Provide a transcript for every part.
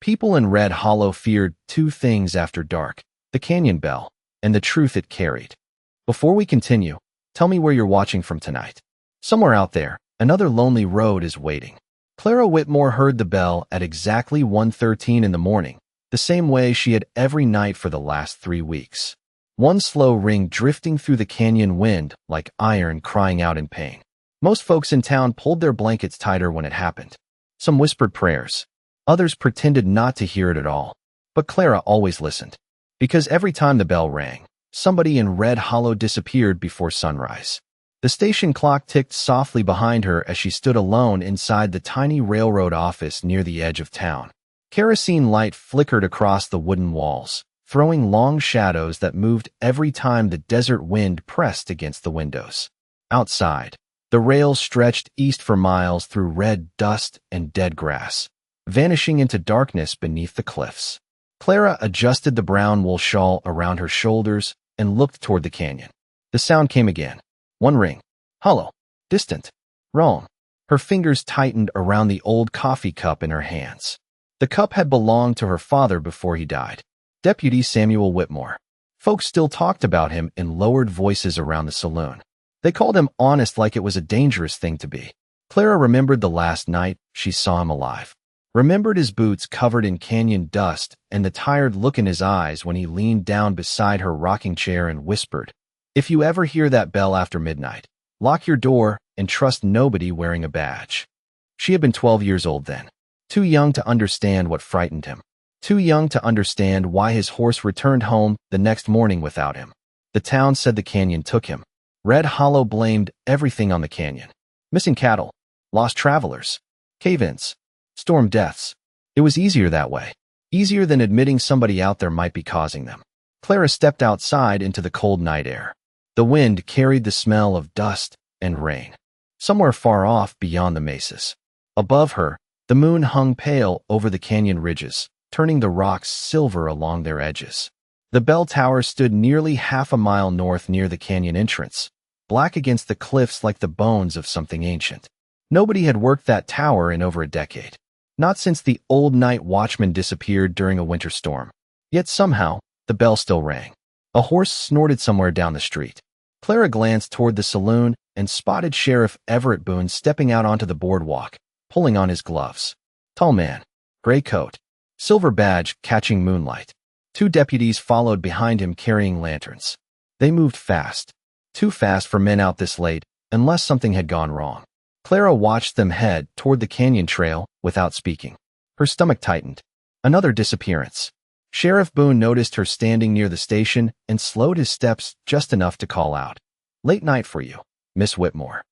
People in Red Hollow feared two things after dark: the canyon bell and the truth it carried. Before we continue, tell me where you're watching from tonight. Somewhere out there, another lonely road is waiting. Clara Whitmore heard the bell at exactly 1:13 in the morning, the same way she had every night for the last 3 weeks. One slow ring drifting through the canyon wind like iron crying out in pain. Most folks in town pulled their blankets tighter when it happened. Some whispered prayers. Others pretended not to hear it at all. But Clara always listened. Because every time the bell rang, somebody in Red Hollow disappeared before sunrise. The station clock ticked softly behind her as she stood alone inside the tiny railroad office near the edge of town. Kerosene light flickered across the wooden walls, throwing long shadows that moved every time the desert wind pressed against the windows. Outside, the rails stretched east for miles through red dust and dead grass, vanishing into darkness beneath the cliffs. Clara adjusted the brown wool shawl around her shoulders and looked toward the canyon. The sound came again. One ring. Hollow. Distant. Wrong. Her fingers tightened around the old coffee cup in her hands. The cup had belonged to her father before he died, Deputy Samuel Whitmore. Folks still talked about him in lowered voices around the saloon. They called him honest like it was a dangerous thing to be. Clara remembered the last night she saw him alive. Remembered his boots covered in canyon dust and the tired look in his eyes when he leaned down beside her rocking chair and whispered, "If you ever hear that bell after midnight, lock your door and trust nobody wearing a badge." She had been 12 years old then, too young to understand what frightened him, too young to understand why his horse returned home the next morning without him. The town said the canyon took him. Red Hollow blamed everything on the canyon. Missing cattle, lost travelers, cave-ins, storm deaths. It was easier that way. Easier than admitting somebody out there might be causing them. Clara stepped outside into the cold night air. The wind carried the smell of dust and rain. Somewhere far off beyond the mesas. Above her, the moon hung pale over the canyon ridges, turning the rocks silver along their edges. The bell tower stood nearly half a mile north near the canyon entrance, black against the cliffs like the bones of something ancient. Nobody had worked that tower in over a decade. Not since the old night watchman disappeared during a winter storm. Yet somehow, the bell still rang. A horse snorted somewhere down the street. Clara glanced toward the saloon and spotted Sheriff Everett Boone stepping out onto the boardwalk, pulling on his gloves. Tall man, gray coat, silver badge catching moonlight. 2 deputies followed behind him carrying lanterns. They moved fast. Too fast for men out this late, unless something had gone wrong. Clara watched them head toward the canyon trail without speaking. Her stomach tightened. Another disappearance. Sheriff Boone noticed her standing near the station and slowed his steps just enough to call out, "Late night for you, Miss Whitmore."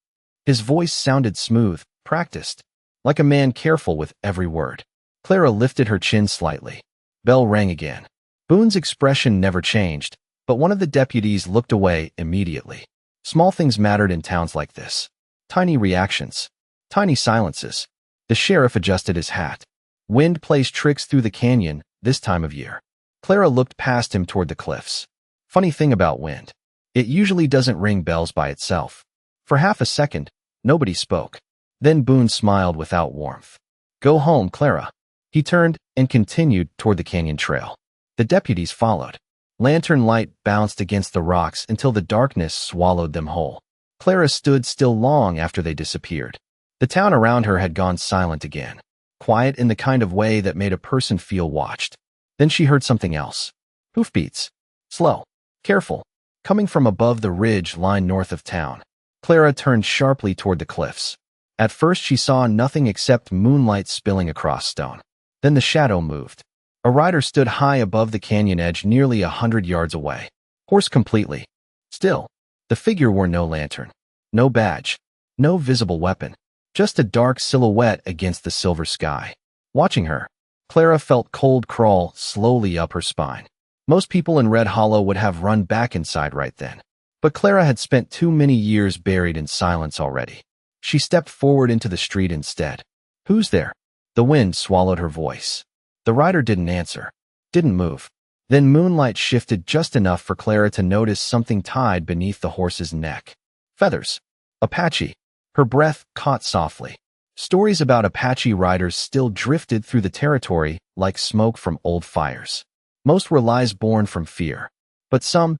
His voice sounded smooth, practiced, like a man careful with every word. Clara lifted her chin slightly. Bell rang again. Boone's expression never changed, but one of the deputies looked away immediately. Small things mattered in towns like this. Tiny reactions. Tiny silences. The sheriff adjusted his hat. Wind plays tricks through the canyon this time of year. Clara looked past him toward the cliffs. Funny thing about wind. It usually doesn't ring bells by itself. For half a second, nobody spoke. Then Boone smiled without warmth. "Go home, Clara." He turned and continued toward the canyon trail. The deputies followed. Lantern light bounced against the rocks until the darkness swallowed them whole. Clara stood still long after they disappeared. The town around her had gone silent again, quiet in the kind of way that made a person feel watched. Then she heard something else. Hoofbeats. Slow. Careful. Coming from above the ridge line north of town. Clara turned sharply toward the cliffs. At first she saw nothing except moonlight spilling across stone. Then the shadow moved. A rider stood high above the canyon edge nearly 100 yards away. Horse completely. Still. The figure wore no lantern. No badge. No visible weapon. Just a dark silhouette against the silver sky. Watching her, Clara felt cold crawl slowly up her spine. Most people in Red Hollow would have run back inside right then. But Clara had spent too many years buried in silence already. She stepped forward into the street instead. "Who's there?" The wind swallowed her voice. The rider didn't answer. Didn't move. Then moonlight shifted just enough for Clara to notice something tied beneath the horse's neck. Feathers. Apache. Her breath caught softly. Stories about Apache riders still drifted through the territory like smoke from old fires. Most were lies born from fear. But some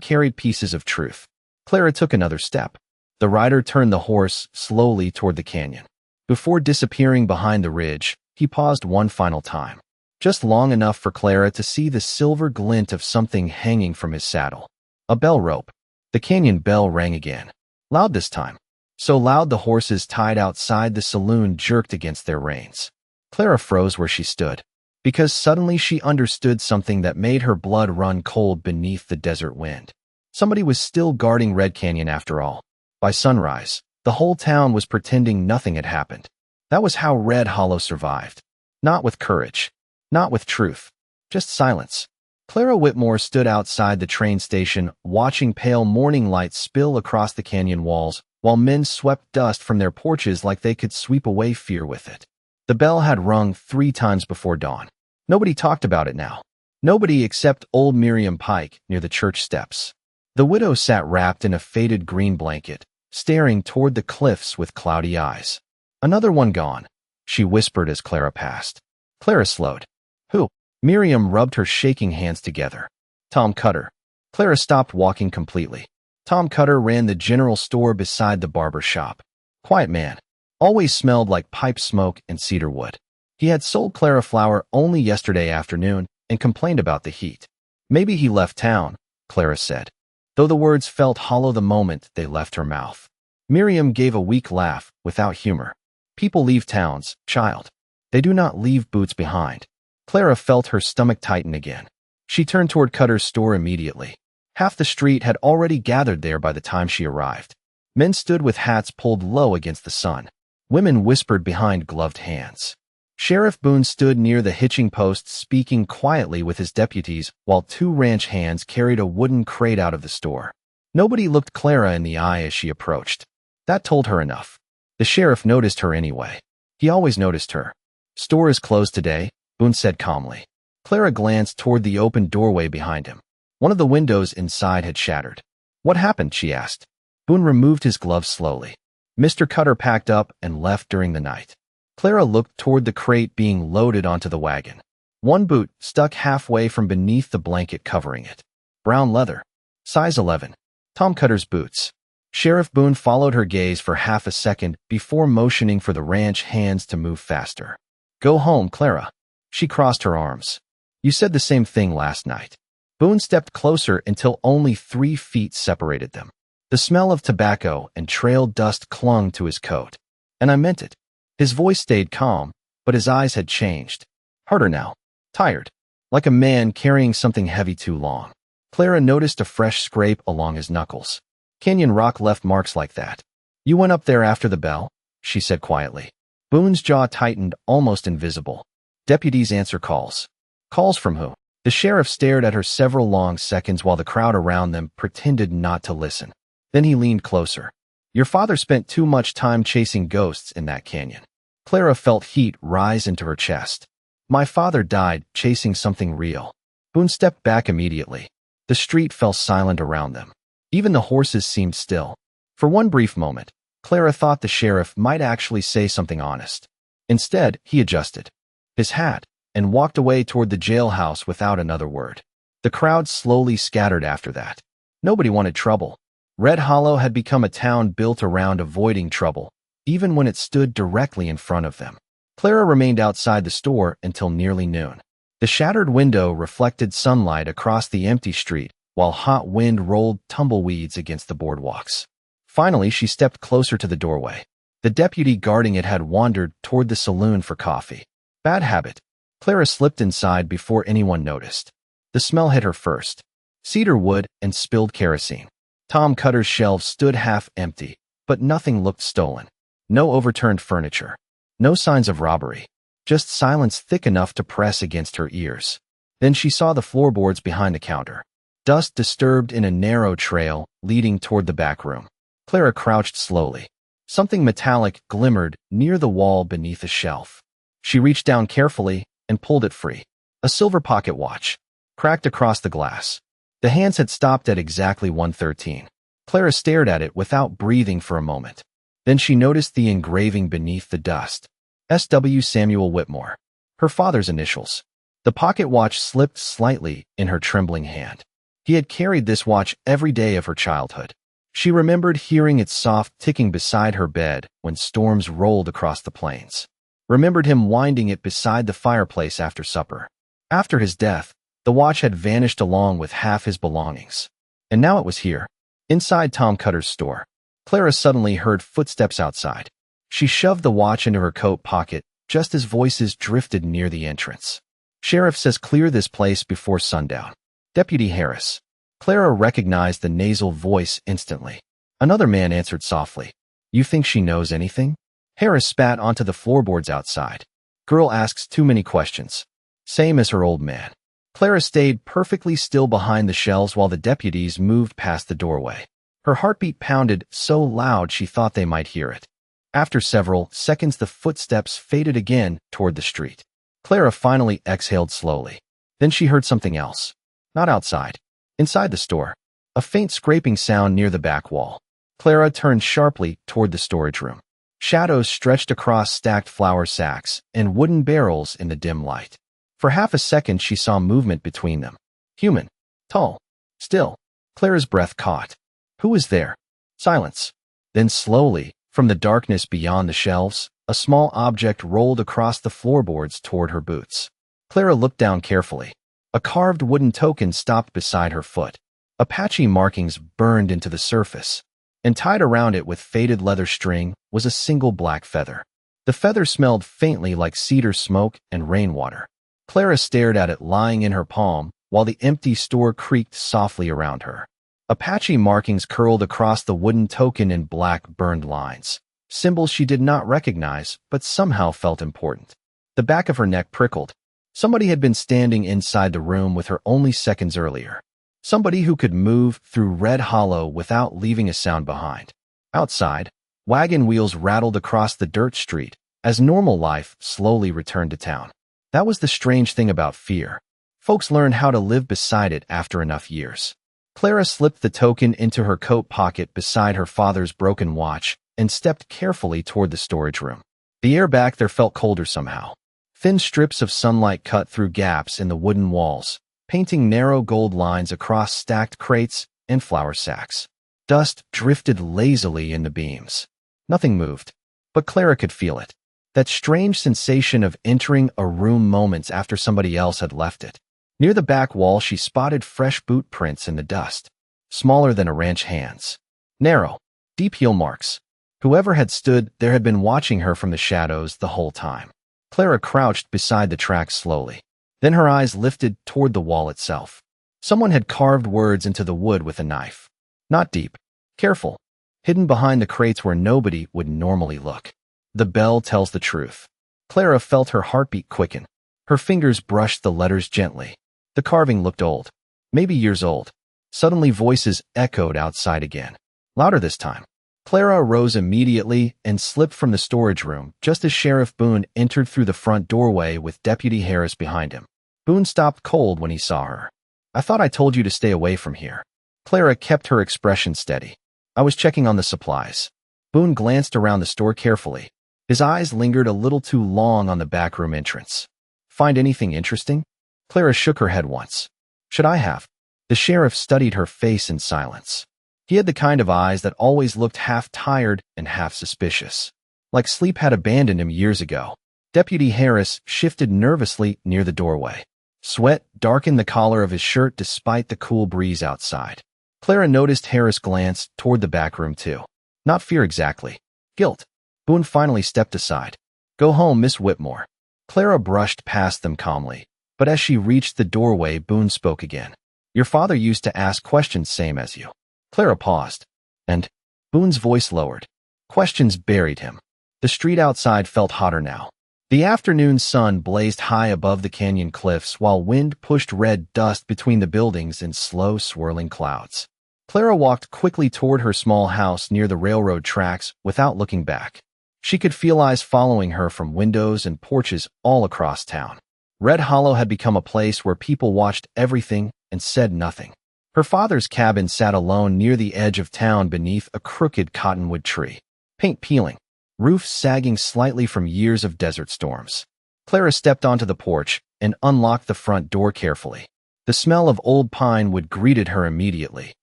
carried pieces of truth. Clara took another step. The rider turned the horse slowly toward the canyon. Before disappearing behind the ridge, he paused one final time. Just long enough for Clara to see the silver glint of something hanging from his saddle. A bell rope. The canyon bell rang again. Loud this time. So loud the horses tied outside the saloon jerked against their reins. Clara froze where she stood, because suddenly she understood something that made her blood run cold beneath the desert wind. Somebody was still guarding Red Canyon after all. By sunrise, the whole town was pretending nothing had happened. That was how Red Hollow survived. Not with courage. Not with truth. Just silence. Clara Whitmore stood outside the train station, watching pale morning light spill across the canyon walls, while men swept dust from their porches like they could sweep away fear with it. The bell had rung 3 times before dawn. Nobody talked about it now. Nobody except old Miriam Pike near the church steps. The widow sat wrapped in a faded green blanket, staring toward the cliffs with cloudy eyes. Another one gone, she whispered as Clara passed. Clara slowed. Who? Miriam rubbed her shaking hands together. Tom Cutter. Clara stopped walking completely. Tom Cutter ran the general store beside the barber shop. Quiet man. Always smelled like pipe smoke and cedar wood. He had sold Clara flour only yesterday afternoon and complained about the heat. Maybe he left town, Clara said, though the words felt hollow the moment they left her mouth. Miriam gave a weak laugh, without humor. People leave towns, child. They do not leave boots behind. Clara felt her stomach tighten again. She turned toward Cutter's store immediately. Half the street had already gathered there by the time she arrived. Men stood with hats pulled low against the sun. Women whispered behind gloved hands. Sheriff Boone stood near the hitching post speaking quietly with his deputies while 2 ranch hands carried a wooden crate out of the store. Nobody looked Clara in the eye as she approached. That told her enough. The sheriff noticed her anyway. He always noticed her. Store is closed today, Boone said calmly. Clara glanced toward the open doorway behind him. One of the windows inside had shattered. What happened? She asked. Boone removed his gloves slowly. Mr. Cutter packed up and left during the night. Clara looked toward the crate being loaded onto the wagon. One boot stuck halfway from beneath the blanket covering it. Brown leather. Size 11. Tom Cutter's boots. Sheriff Boone followed her gaze for half a second before motioning for the ranch hands to move faster. Go home, Clara. She crossed her arms. You said the same thing last night. Boone stepped closer until only 3 feet separated them. The smell of tobacco and trail dust clung to his coat. And I meant it. His voice stayed calm, but his eyes had changed. Harder now. Tired. Like a man carrying something heavy too long. Clara noticed a fresh scrape along his knuckles. Canyon rock left marks like that. You went up there after the bell? She said quietly. Boone's jaw tightened, almost invisible. Deputies answer calls. Calls from who? The sheriff stared at her several long seconds while the crowd around them pretended not to listen. Then he leaned closer. Your father spent too much time chasing ghosts in that canyon. Clara felt heat rise into her chest. My father died chasing something real. Boone stepped back immediately. The street fell silent around them. Even the horses seemed still. For one brief moment, Clara thought the sheriff might actually say something honest. Instead, he adjusted his hat and walked away toward the jailhouse without another word. The crowd slowly scattered after that. Nobody wanted trouble. Red Hollow had become a town built around avoiding trouble, even when it stood directly in front of them. Clara remained outside the store until nearly noon. The shattered window reflected sunlight across the empty street, while hot wind rolled tumbleweeds against the boardwalks. Finally, she stepped closer to the doorway. The deputy guarding it had wandered toward the saloon for coffee. Bad habit. Clara slipped inside before anyone noticed. The smell hit her first. Cedar wood and spilled kerosene. Tom Cutter's shelves stood half empty, but nothing looked stolen. No overturned furniture. No signs of robbery. Just silence thick enough to press against her ears. Then she saw the floorboards behind the counter. Dust disturbed in a narrow trail leading toward the back room. Clara crouched slowly. Something metallic glimmered near the wall beneath a shelf. She reached down carefully and pulled it free. A silver pocket watch, cracked across the glass. The hands had stopped at exactly 1:13. Clara stared at it without breathing for a moment. Then she noticed the engraving beneath the dust. S.W. Samuel Whitmore. Her father's initials. The pocket watch slipped slightly in her trembling hand. He had carried this watch every day of her childhood. She remembered hearing its soft ticking beside her bed when storms rolled across the plains. Remembered him winding it beside the fireplace after supper. After his death, the watch had vanished along with half his belongings. And now it was here, inside Tom Cutter's store. Clara suddenly heard footsteps outside. She shoved the watch into her coat pocket just as voices drifted near the entrance. Sheriff says clear this place before sundown. Deputy Harris. Clara recognized the nasal voice instantly. Another man answered softly. You think she knows anything? Harris spat onto the floorboards outside. Girl asks too many questions. Same as her old man. Clara stayed perfectly still behind the shelves while the deputies moved past the doorway. Her heartbeat pounded so loud she thought they might hear it. After several seconds, the footsteps faded again toward the street. Clara finally exhaled slowly. Then she heard something else. Not outside. Inside the store. A faint scraping sound near the back wall. Clara turned sharply toward the storage room. Shadows stretched across stacked flour sacks and wooden barrels in the dim light. For half a second she saw movement between them. Human. Tall. Still. Clara's breath caught. Who was there? Silence. Then slowly, from the darkness beyond the shelves, a small object rolled across the floorboards toward her boots. Clara looked down carefully. A carved wooden token stopped beside her foot. Apache markings burned into the surface, and tied around it with faded leather string was a single black feather. The feather smelled faintly like cedar smoke and rainwater. Clara stared at it lying in her palm while the empty store creaked softly around her. Apache markings curled across the wooden token in black burned lines, symbols she did not recognize but somehow felt important. The back of her neck prickled. Somebody had been standing inside the room with her only seconds earlier. Somebody who could move through Red Hollow without leaving a sound behind. Outside, wagon wheels rattled across the dirt street as normal life slowly returned to town. That was the strange thing about fear. Folks learned how to live beside it after enough years. Clara slipped the token into her coat pocket beside her father's broken watch and stepped carefully toward the storage room. The air back there felt colder somehow. Thin strips of sunlight cut through gaps in the wooden walls, painting narrow gold lines across stacked crates and flour sacks. Dust drifted lazily in the beams. Nothing moved, but Clara could feel it. That strange sensation of entering a room moments after somebody else had left it. Near the back wall, she spotted fresh boot prints in the dust, smaller than a ranch hand's. Narrow, deep heel marks. Whoever had stood there had been watching her from the shadows the whole time. Clara crouched beside the tracks slowly. Then her eyes lifted toward the wall itself. Someone had carved words into the wood with a knife. Not deep. Careful. Hidden behind the crates where nobody would normally look. The bell tells the truth. Clara felt her heartbeat quicken. Her fingers brushed the letters gently. The carving looked old. Maybe years old. Suddenly voices echoed outside again. Louder this time. Clara arose immediately and slipped from the storage room just as Sheriff Boone entered through the front doorway with Deputy Harris behind him. Boone stopped cold when he saw her. I thought I told you to stay away from here. Clara kept her expression steady. I was checking on the supplies. Boone glanced around the store carefully. His eyes lingered a little too long on the backroom entrance. Find anything interesting? Clara shook her head once. Should I have? The sheriff studied her face in silence. He had the kind of eyes that always looked half tired and half suspicious. Like sleep had abandoned him years ago. Deputy Harris shifted nervously near the doorway. Sweat darkened the collar of his shirt despite the cool breeze outside. Clara noticed Harris glance toward the back room too. Not fear exactly. Guilt. Boone finally stepped aside. Go home, Miss Whitmore. Clara brushed past them calmly, but as she reached the doorway, Boone spoke again. Your father used to ask questions same as you. Clara paused, and Boone's voice lowered. Questions buried him. The street outside felt hotter now. The afternoon sun blazed high above the canyon cliffs while wind pushed red dust between the buildings in slow swirling clouds. Clara walked quickly toward her small house near the railroad tracks without looking back. She could feel eyes following her from windows and porches all across town. Red Hollow had become a place where people watched everything and said nothing. Her father's cabin sat alone near the edge of town beneath a crooked cottonwood tree. Paint peeling, roof sagging slightly from years of desert storms. Clara stepped onto the porch and unlocked the front door carefully. The smell of old pine wood greeted her immediately.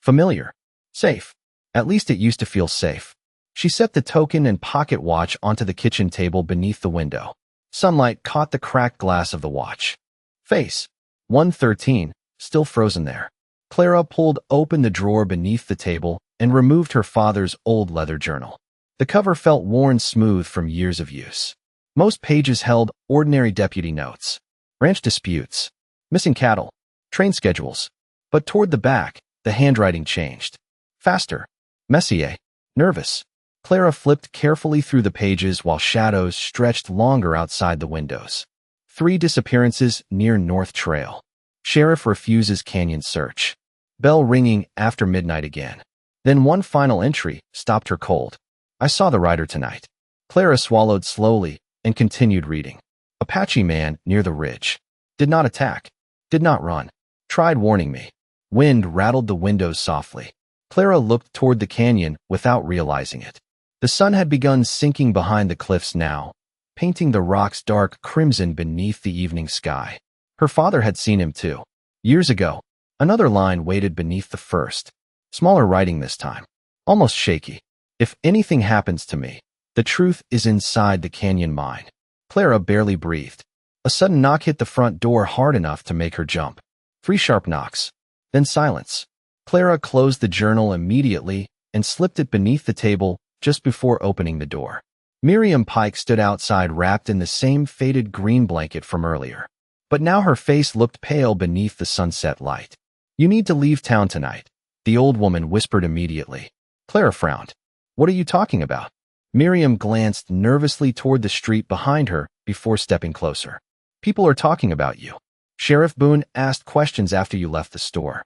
Familiar. Safe. At least it used to feel safe. She set the token and pocket watch onto the kitchen table beneath the window. Sunlight caught the cracked glass of the watch. Face. 1:13, still frozen there. Clara pulled open the drawer beneath the table and removed her father's old leather journal. The cover felt worn smooth from years of use. Most pages held ordinary deputy notes, ranch disputes, missing cattle, train schedules. But toward the back, the handwriting changed. Faster. Messier. Nervous. Clara flipped carefully through the pages while shadows stretched longer outside the windows. 3 disappearances near North Trail. Sheriff refuses canyon search. Bell ringing after midnight again. Then one final entry stopped her cold. I saw the rider tonight. Clara swallowed slowly and continued reading. Apache man near the ridge. Did not attack. Did not run. Tried warning me. Wind rattled the windows softly. Clara looked toward the canyon without realizing it. The sun had begun sinking behind the cliffs now, painting the rocks dark crimson beneath the evening sky. Her father had seen him too. Years ago, another line waited beneath the first. Smaller writing this time. Almost shaky. If anything happens to me, the truth is inside the canyon mine. Clara barely breathed. A sudden knock hit the front door hard enough to make her jump. 3 sharp knocks. Then silence. Clara closed the journal immediately and slipped it beneath the table just before opening the door. Miriam Pike stood outside wrapped in the same faded green blanket from earlier. But now her face looked pale beneath the sunset light. You need to leave town tonight, the old woman whispered immediately. Clara frowned. What are you talking about? Miriam glanced nervously toward the street behind her before stepping closer. People are talking about you. Sheriff Boone asked questions after you left the store.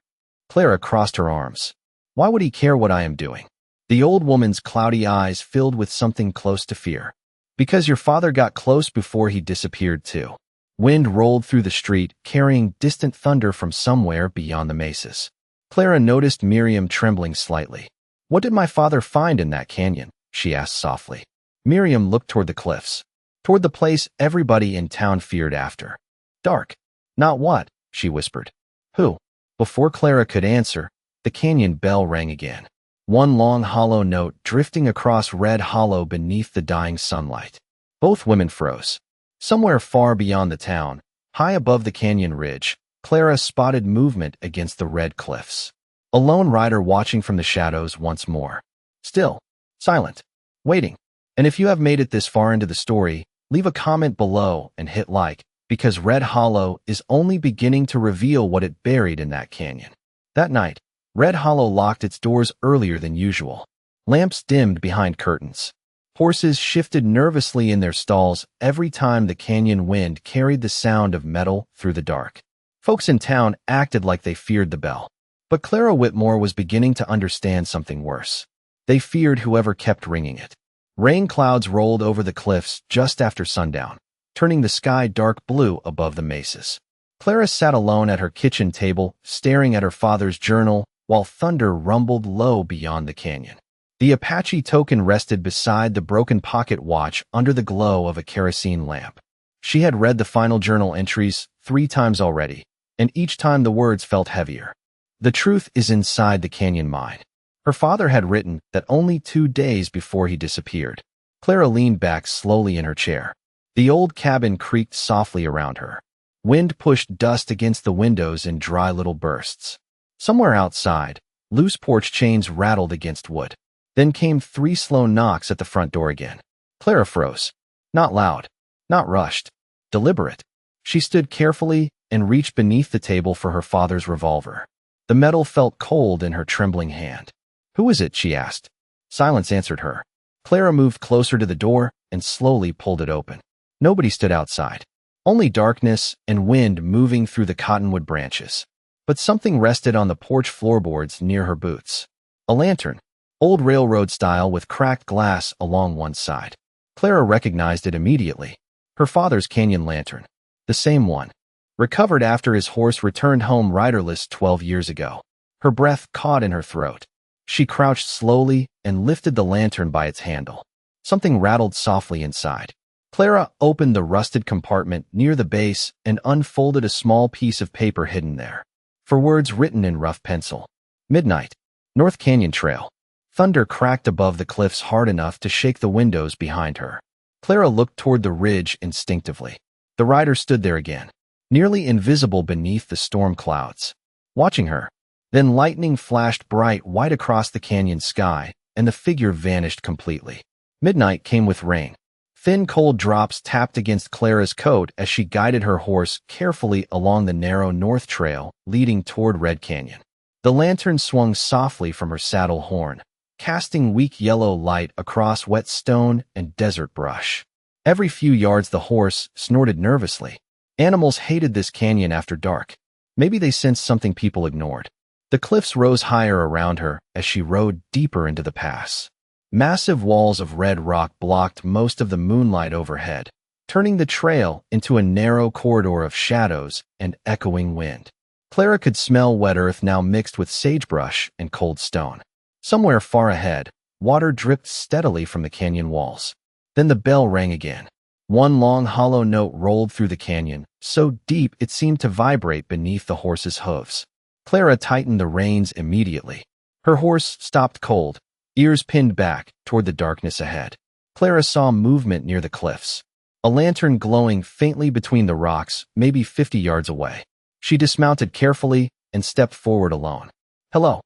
Clara crossed her arms. Why would he care what I am doing? The old woman's cloudy eyes filled with something close to fear. Because your father got close before he disappeared too. Wind rolled through the street, carrying distant thunder from somewhere beyond the mesas. Clara noticed Miriam trembling slightly. What did my father find in that canyon? She asked softly. Miriam looked toward the cliffs, toward the place everybody in town feared after. Dark. Not what? She whispered. Who? Before Clara could answer, the canyon bell rang again. One long hollow note drifting across red hollow beneath the dying sunlight. Both women froze. Somewhere far beyond the town, high above the canyon ridge, Clara spotted movement against the red cliffs. A lone rider watching from the shadows once more. Still, silent, waiting. And if you have made it this far into the story, leave a comment below and hit like, because Red Hollow is only beginning to reveal what it buried in that canyon. That night, Red Hollow locked its doors earlier than usual. Lamps dimmed behind curtains. Horses shifted nervously in their stalls every time the canyon wind carried the sound of metal through the dark. Folks in town acted like they feared the bell. But Clara Whitmore was beginning to understand something worse. They feared whoever kept ringing it. Rain clouds rolled over the cliffs just after sundown, turning the sky dark blue above the mesas. Clara sat alone at her kitchen table, staring at her father's journal, while thunder rumbled low beyond the canyon. The Apache token rested beside the broken pocket watch under the glow of a kerosene lamp. She had read the final journal entries 3 times already, and each time the words felt heavier. The truth is inside the canyon mine. Her father had written that only 2 days before he disappeared. Clara leaned back slowly in her chair. The old cabin creaked softly around her. Wind pushed dust against the windows in dry little bursts. Somewhere outside, loose porch chains rattled against wood. Then came 3 slow knocks at the front door again. Clara froze. Not loud, not rushed, deliberate. She stood carefully and reached beneath the table for her father's revolver. The metal felt cold in her trembling hand. Who is it? She asked. Silence answered her. Clara moved closer to the door and slowly pulled it open. Nobody stood outside. Only darkness and wind moving through the cottonwood branches. But something rested on the porch floorboards near her boots. A lantern, old railroad style with cracked glass along one side. Clara recognized it immediately. Her father's canyon lantern. The same one. Recovered after his horse returned home riderless 12 years ago. Her breath caught in her throat. She crouched slowly and lifted the lantern by its handle. Something rattled softly inside. Clara opened the rusted compartment near the base and unfolded a small piece of paper hidden there. For words written in rough pencil. Midnight. North Canyon Trail. Thunder cracked above the cliffs hard enough to shake the windows behind her. Clara looked toward the ridge instinctively. The rider stood there again, nearly invisible beneath the storm clouds, watching her. Then lightning flashed bright white across the canyon sky, and the figure vanished completely. Midnight came with rain. Thin cold drops tapped against Clara's coat as she guided her horse carefully along the narrow north trail leading toward Red Canyon. The lantern swung softly from her saddle horn, casting weak yellow light across wet stone and desert brush. Every few yards the horse snorted nervously. Animals hated this canyon after dark. Maybe they sensed something people ignored. The cliffs rose higher around her as she rode deeper into the pass. Massive walls of red rock blocked most of the moonlight overhead, turning the trail into a narrow corridor of shadows and echoing wind. Clara could smell wet earth now mixed with sagebrush and cold stone. Somewhere far ahead, water dripped steadily from the canyon walls. Then the bell rang again. One long hollow note rolled through the canyon, so deep it seemed to vibrate beneath the horse's hooves. Clara tightened the reins immediately. Her horse stopped cold, ears pinned back toward the darkness ahead. Clara saw movement near the cliffs, a lantern glowing faintly between the rocks, maybe 50 yards away. She dismounted carefully and stepped forward alone. "Hello."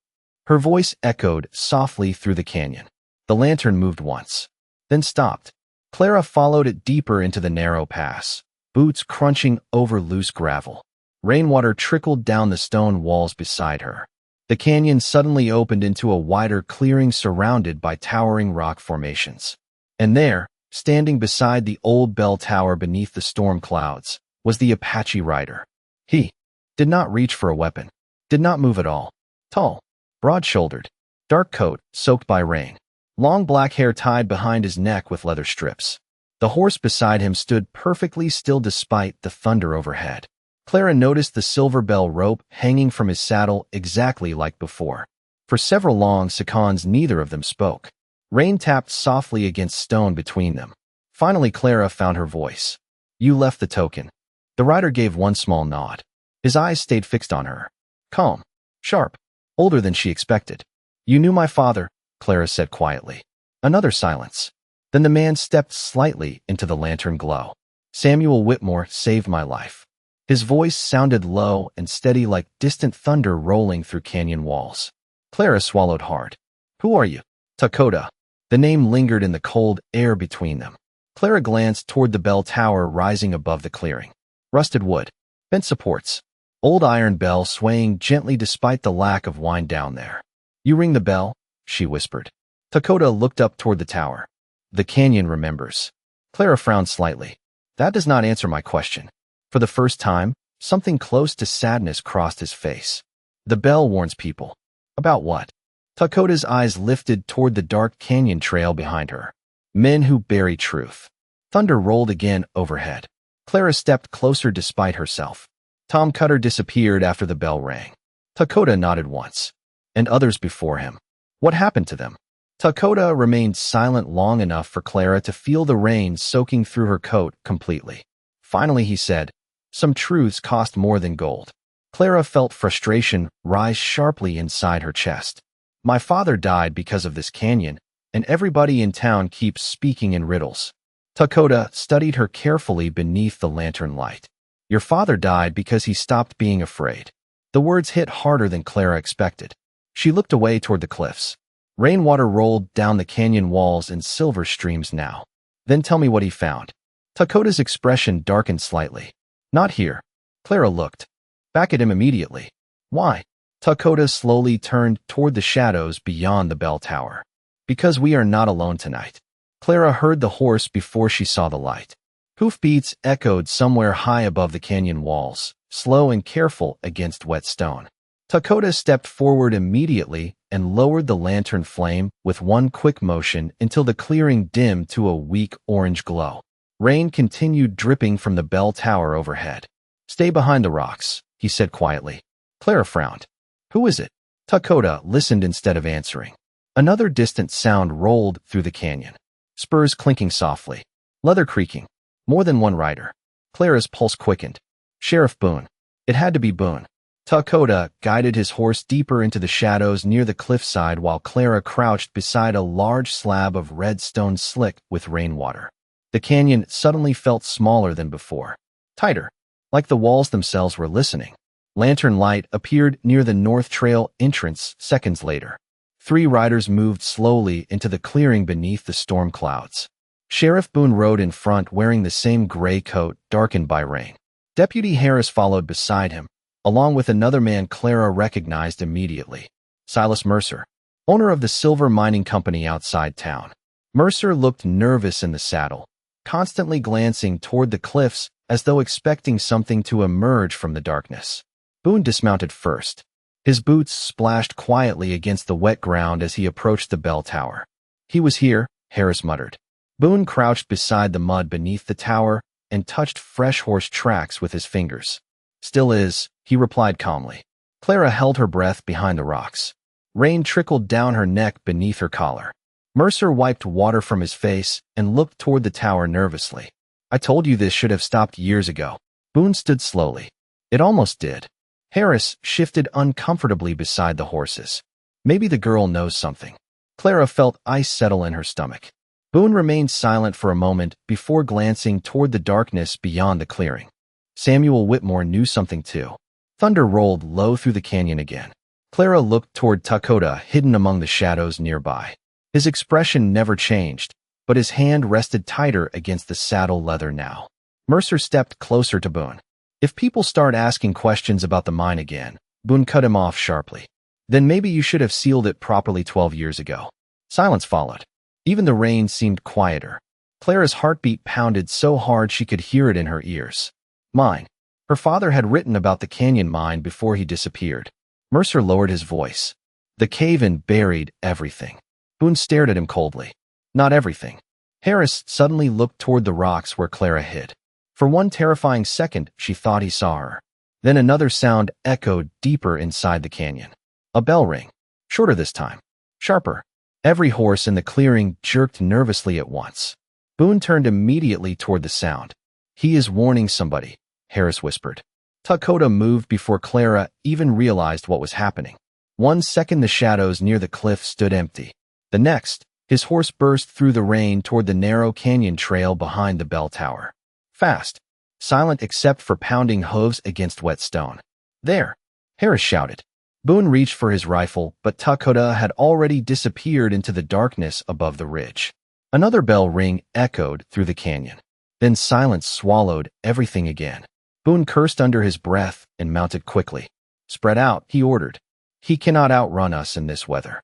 Her voice echoed softly through the canyon. The lantern moved once, then stopped. Clara followed it deeper into the narrow pass, boots crunching over loose gravel. Rainwater trickled down the stone walls beside her. The canyon suddenly opened into a wider clearing surrounded by towering rock formations. And there, standing beside the old bell tower beneath the storm clouds, was the Apache rider. He did not reach for a weapon, did not move at all. Tall, broad-shouldered, dark coat soaked by rain, long black hair tied behind his neck with leather strips. The horse beside him stood perfectly still despite the thunder overhead. Clara noticed the silver bell rope hanging from his saddle exactly like before. For several long seconds neither of them spoke. Rain tapped softly against stone between them. Finally Clara found her voice. "You left the token." The rider gave one small nod. His eyes stayed fixed on her. Calm, sharp, older than she expected. "You knew my father," Clara said quietly. Another silence. Then the man stepped slightly into the lantern glow. "Samuel Whitmore saved my life." His voice sounded low and steady like distant thunder rolling through canyon walls. Clara swallowed hard. "Who are you?" "Dakota." The name lingered in the cold air between them. Clara glanced toward the bell tower rising above the clearing. Rusted wood, bent supports, old iron bell swaying gently despite the lack of wind down there. "You ring the bell?" she whispered. Dakota looked up toward the tower. "The canyon remembers." Clara frowned slightly. "That does not answer my question." For the first time, something close to sadness crossed his face. "The bell warns people." "About what?" Dakota's eyes lifted toward the dark canyon trail behind her. "Men who bury truth." Thunder rolled again overhead. Clara stepped closer despite herself. Tom Cutter disappeared after the bell rang. Dakota nodded once, and others before him. What happened to them? Dakota remained silent long enough for Clara to feel the rain soaking through her coat completely. Finally he said, "Some truths cost more than gold." Clara felt frustration rise sharply inside her chest. "My father died because of this canyon, and everybody in town keeps speaking in riddles." Dakota studied her carefully beneath the lantern light. "Your father died because he stopped being afraid." The words hit harder than Clara expected. She looked away toward the cliffs. Rainwater rolled down the canyon walls in silver streams now. "Then tell me what he found." Dakota's expression darkened slightly. "Not here." Clara looked back at him immediately. "Why?" Dakota slowly turned toward the shadows beyond the bell tower. "Because we are not alone tonight." Clara heard the horse before she saw the light. Hoofbeats echoed somewhere high above the canyon walls, slow and careful against wet stone. Dakota stepped forward immediately and lowered the lantern flame with one quick motion until the clearing dimmed to a weak orange glow. Rain continued dripping from the bell tower overhead. "Stay behind the rocks," he said quietly. Clara frowned. "Who is it?" Dakota listened instead of answering. Another distant sound rolled through the canyon. Spurs clinking softly. Leather creaking. More than one rider. Clara's pulse quickened. Sheriff Boone. It had to be Boone. Dakota guided his horse deeper into the shadows near the cliffside while Clara crouched beside a large slab of red stone slick with rainwater. The canyon suddenly felt smaller than before. Tighter. Like the walls themselves were listening. Lantern light appeared near the North Trail entrance seconds later. 3 riders moved slowly into the clearing beneath the storm clouds. Sheriff Boone rode in front wearing the same gray coat darkened by rain. Deputy Harris followed beside him, along with another man Clara recognized immediately. Silas Mercer, owner of the silver mining company outside town. Mercer looked nervous in the saddle, constantly glancing toward the cliffs as though expecting something to emerge from the darkness. Boone dismounted first. His boots splashed quietly against the wet ground as he approached the bell tower. He was here, Harris muttered. Boone crouched beside the mud beneath the tower and touched fresh horse tracks with his fingers. Still is, he replied calmly. Clara held her breath behind the rocks. Rain trickled down her neck beneath her collar. Mercer wiped water from his face and looked toward the tower nervously. I told you this should have stopped years ago. Boone stood slowly. It almost did. Harris shifted uncomfortably beside the horses. Maybe the girl knows something. Clara felt ice settle in her stomach. Boone remained silent for a moment before glancing toward the darkness beyond the clearing. Samuel Whitmore knew something too. Thunder rolled low through the canyon again. Clara looked toward Dakota hidden among the shadows nearby. His expression never changed, but his hand rested tighter against the saddle leather now. Mercer stepped closer to Boone. If people start asking questions about the mine again, Boone cut him off sharply. Then maybe you should have sealed it properly 12 years ago. Silence followed. Even the rain seemed quieter. Clara's heartbeat pounded so hard she could hear it in her ears. Mine. Her father had written about the canyon mine before he disappeared. Mercer lowered his voice. The cave-in buried everything. Boone stared at him coldly. Not everything. Harris suddenly looked toward the rocks where Clara hid. For one terrifying second, she thought he saw her. Then another sound echoed deeper inside the canyon. A bell ring. Shorter this time. Sharper. Every horse in the clearing jerked nervously at once. Boone turned immediately toward the sound. He is warning somebody, Harris whispered. Dakota moved before Clara even realized what was happening. 1 second the shadows near the cliff stood empty. The next, his horse burst through the rain toward the narrow canyon trail behind the bell tower. Fast. Silent except for pounding hooves against wet stone. There! Harris shouted. Boone reached for his rifle, but Dakota had already disappeared into the darkness above the ridge. Another bell ring echoed through the canyon. Then silence swallowed everything again. Boone cursed under his breath and mounted quickly. Spread out, he ordered. He cannot outrun us in this weather.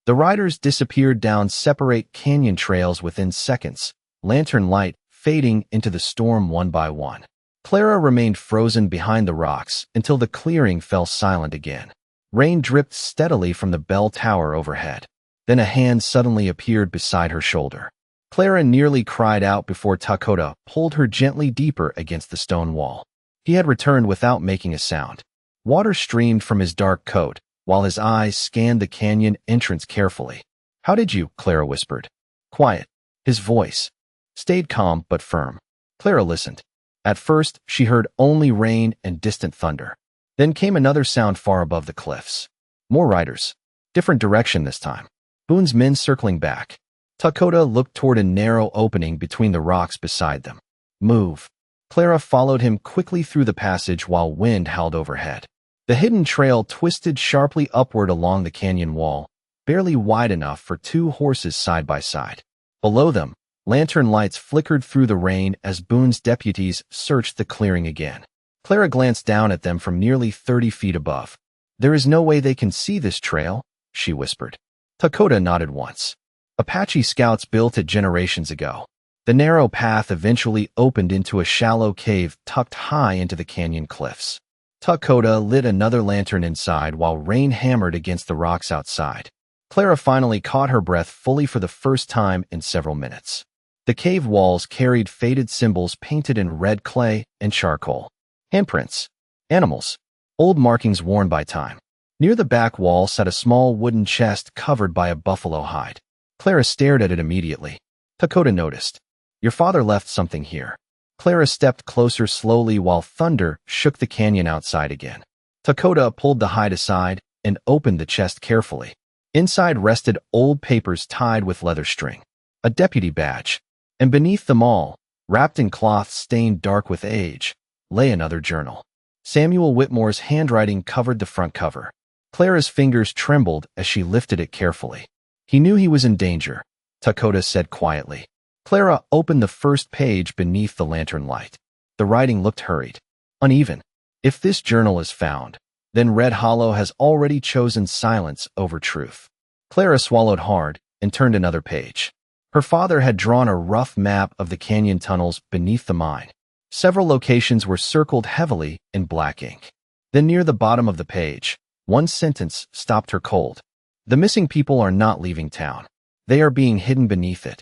The riders disappeared down separate canyon trails within seconds, lantern light fading into the storm one by one. Clara remained frozen behind the rocks until the clearing fell silent again. Rain dripped steadily from the bell tower overhead. Then a hand suddenly appeared beside her shoulder. Clara nearly cried out before Dakota pulled her gently deeper against the stone wall. He had returned without making a sound. Water streamed from his dark coat, while his eyes scanned the canyon entrance carefully. How did you? Clara whispered. Quiet. His voice stayed calm but firm. Clara listened. At first, she heard only rain and distant thunder. Then came another sound far above the cliffs. More riders. Different direction this time. Boone's men circling back. Dakota looked toward a narrow opening between the rocks beside them. Move. Clara followed him quickly through the passage while wind howled overhead. The hidden trail twisted sharply upward along the canyon wall, barely wide enough for 2 horses side by side. Below them, lantern lights flickered through the rain as Boone's deputies searched the clearing again. Clara glanced down at them from nearly 30 feet above. There is no way they can see this trail, she whispered. Dakota nodded once. Apache scouts built it generations ago. The narrow path eventually opened into a shallow cave tucked high into the canyon cliffs. Dakota lit another lantern inside while rain hammered against the rocks outside. Clara finally caught her breath fully for the first time in several minutes. The cave walls carried faded symbols painted in red clay and charcoal. Handprints. Animals. Old markings worn by time. Near the back wall sat a small wooden chest covered by a buffalo hide. Clara stared at it immediately. Dakota noticed. Your father left something here. Clara stepped closer slowly while thunder shook the canyon outside again. Dakota pulled the hide aside and opened the chest carefully. Inside rested old papers tied with leather string, a deputy badge, and beneath them all, wrapped in cloth stained dark with age, lay another journal. Samuel Whitmore's handwriting covered the front cover. Clara's fingers trembled as she lifted it carefully. He knew he was in danger, Dakota said quietly. Clara opened the first page beneath the lantern light. The writing looked hurried, uneven. If this journal is found, then Red Hollow has already chosen silence over truth. Clara swallowed hard and turned another page. Her father had drawn a rough map of the canyon tunnels beneath the mine. Several locations were circled heavily in black ink. Then near the bottom of the page, one sentence stopped her cold. The missing people are not leaving town. They are being hidden beneath it.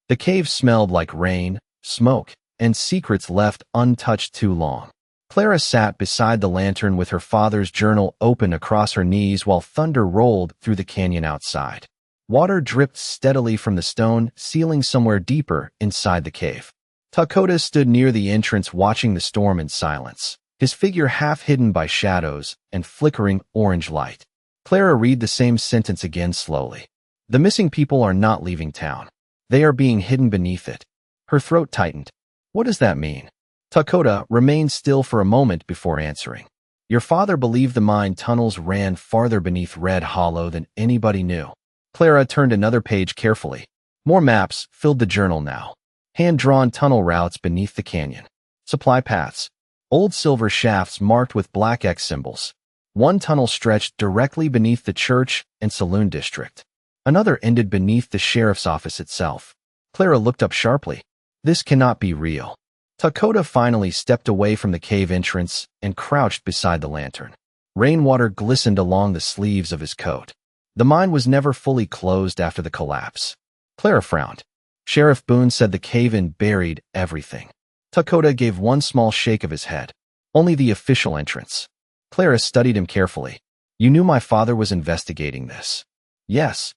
The cave smelled like rain, smoke, and secrets left untouched too long. Clara sat beside the lantern with her father's journal open across her knees while thunder rolled through the canyon outside. Water dripped steadily from the stone ceiling somewhere deeper inside the cave. Dakota stood near the entrance watching the storm in silence, his figure half hidden by shadows and flickering orange light. Clara read the same sentence again slowly. The missing people are not leaving town. They are being hidden beneath it. Her throat tightened. What does that mean? Dakota remained still for a moment before answering. Your father believed the mine tunnels ran farther beneath Red Hollow than anybody knew. Clara turned another page carefully. More maps filled the journal now. Hand-drawn tunnel routes beneath the canyon. Supply paths. Old silver shafts marked with black X symbols. One tunnel stretched directly beneath the church and saloon district. Another ended beneath the sheriff's office itself. Clara looked up sharply. This cannot be real. Dakota finally stepped away from the cave entrance and crouched beside the lantern. Rainwater glistened along the sleeves of his coat. The mine was never fully closed after the collapse. Clara frowned. Sheriff Boone said the cave-in buried everything. Dakota gave one small shake of his head. Only the official entrance. Clara studied him carefully. You knew my father was investigating this. Yes.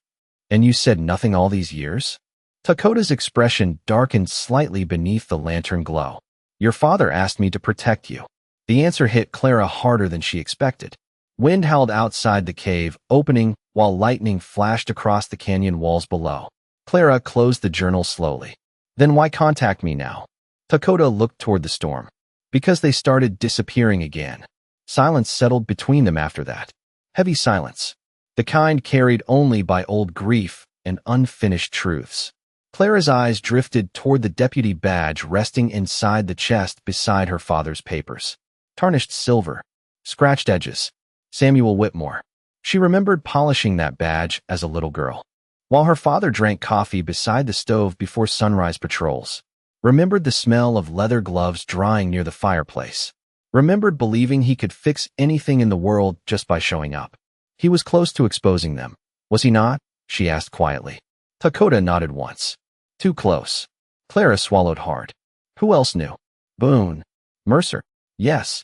And you said nothing all these years? Dakota's expression darkened slightly beneath the lantern glow. Your father asked me to protect you. The answer hit Clara harder than she expected. Wind howled outside the cave, opening while lightning flashed across the canyon walls below. Clara closed the journal slowly. Then why contact me now? Dakota looked toward the storm. Because they started disappearing again. Silence settled between them after that. Heavy silence. The kind carried only by old grief and unfinished truths. Clara's eyes drifted toward the deputy badge resting inside the chest beside her father's papers. Tarnished silver. Scratched edges. Samuel Whitmore. She remembered polishing that badge as a little girl. While her father drank coffee beside the stove before sunrise patrols. Remembered the smell of leather gloves drying near the fireplace. Remembered believing he could fix anything in the world just by showing up. He was close to exposing them. Was he not? She asked quietly. Dakota nodded once. Too close. Clara swallowed hard. Who else knew? Boone. Mercer. Yes.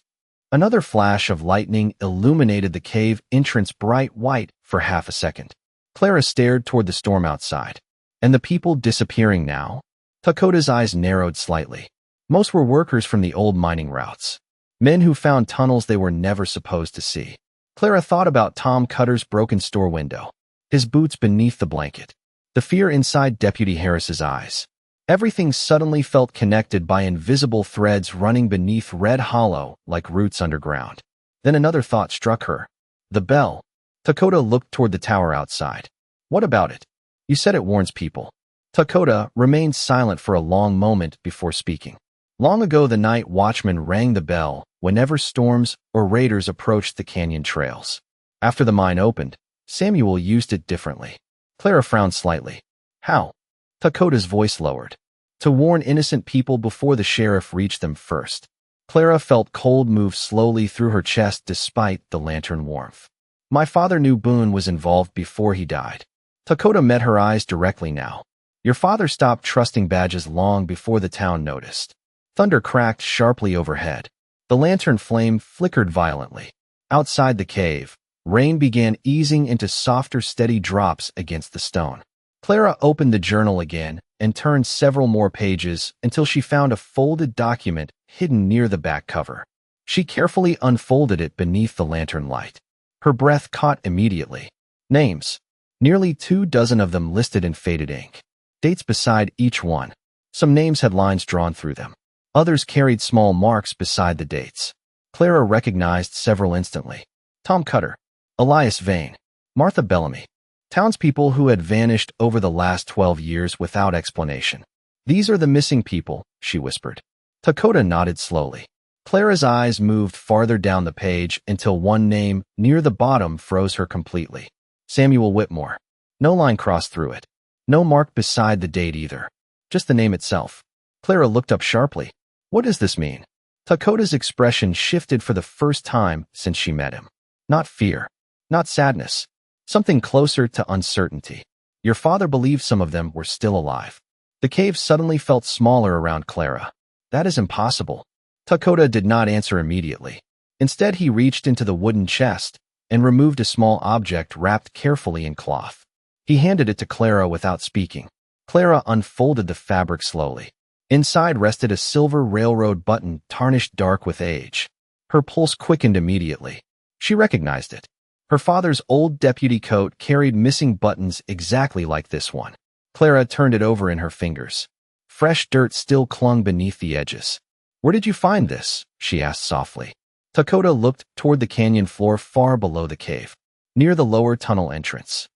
Another flash of lightning illuminated the cave entrance bright white for half a second. Clara stared toward the storm outside. And the people disappearing now? Dakota's eyes narrowed slightly. Most were workers from the old mining routes. Men who found tunnels they were never supposed to see. Clara thought about Tom Cutter's broken store window. His boots beneath the blanket. The fear inside Deputy Harris's eyes. Everything suddenly felt connected by invisible threads running beneath Red Hollow like roots underground. Then another thought struck her. The bell. Dakota looked toward the tower outside. What about it? You said it warns people. Dakota remained silent for a long moment before speaking. Long ago the night watchman rang the bell whenever storms or raiders approached the canyon trails. After the mine opened, Samuel used it differently. Clara frowned slightly. How? Dakota's voice lowered. To warn innocent people before the sheriff reached them first. Clara felt cold move slowly through her chest despite the lantern warmth. My father knew Boone was involved before he died. Dakota met her eyes directly now. Your father stopped trusting badges long before the town noticed. Thunder cracked sharply overhead. The lantern flame flickered violently. Outside the cave, Rain began easing into softer, steady drops against the stone. Clara opened the journal again and turned several more pages until she found a folded document hidden near the back cover. She carefully unfolded it beneath the lantern light. Her breath caught immediately. Names. Nearly 24 of them listed in faded ink. Dates beside each one. Some names had lines drawn through them. Others carried small marks beside the dates. Clara recognized several instantly. Tom Cutter, Elias Vane, Martha Bellamy. Townspeople who had vanished over the last 12 years without explanation. These are the missing people, she whispered. Dakota nodded slowly. Clara's eyes moved farther down the page until one name near the bottom froze her completely. Samuel Whitmore. No line crossed through it. No mark beside the date either. Just the name itself. Clara looked up sharply. What does this mean? Dakota's expression shifted for the first time since she met him. Not fear. Not sadness. Something closer to uncertainty. Your father believed some of them were still alive. The cave suddenly felt smaller around Clara. That is impossible. Dakota did not answer immediately. Instead, he reached into the wooden chest and removed a small object wrapped carefully in cloth. He handed it to Clara without speaking. Clara unfolded the fabric slowly. Inside rested a silver railroad button tarnished dark with age. Her pulse quickened immediately. She recognized it. Her father's old deputy coat carried missing buttons exactly like this one. Clara turned it over in her fingers. Fresh dirt still clung beneath the edges. Where did you find this? She asked softly. Dakota looked toward the canyon floor far below the cave, near the lower tunnel entrance.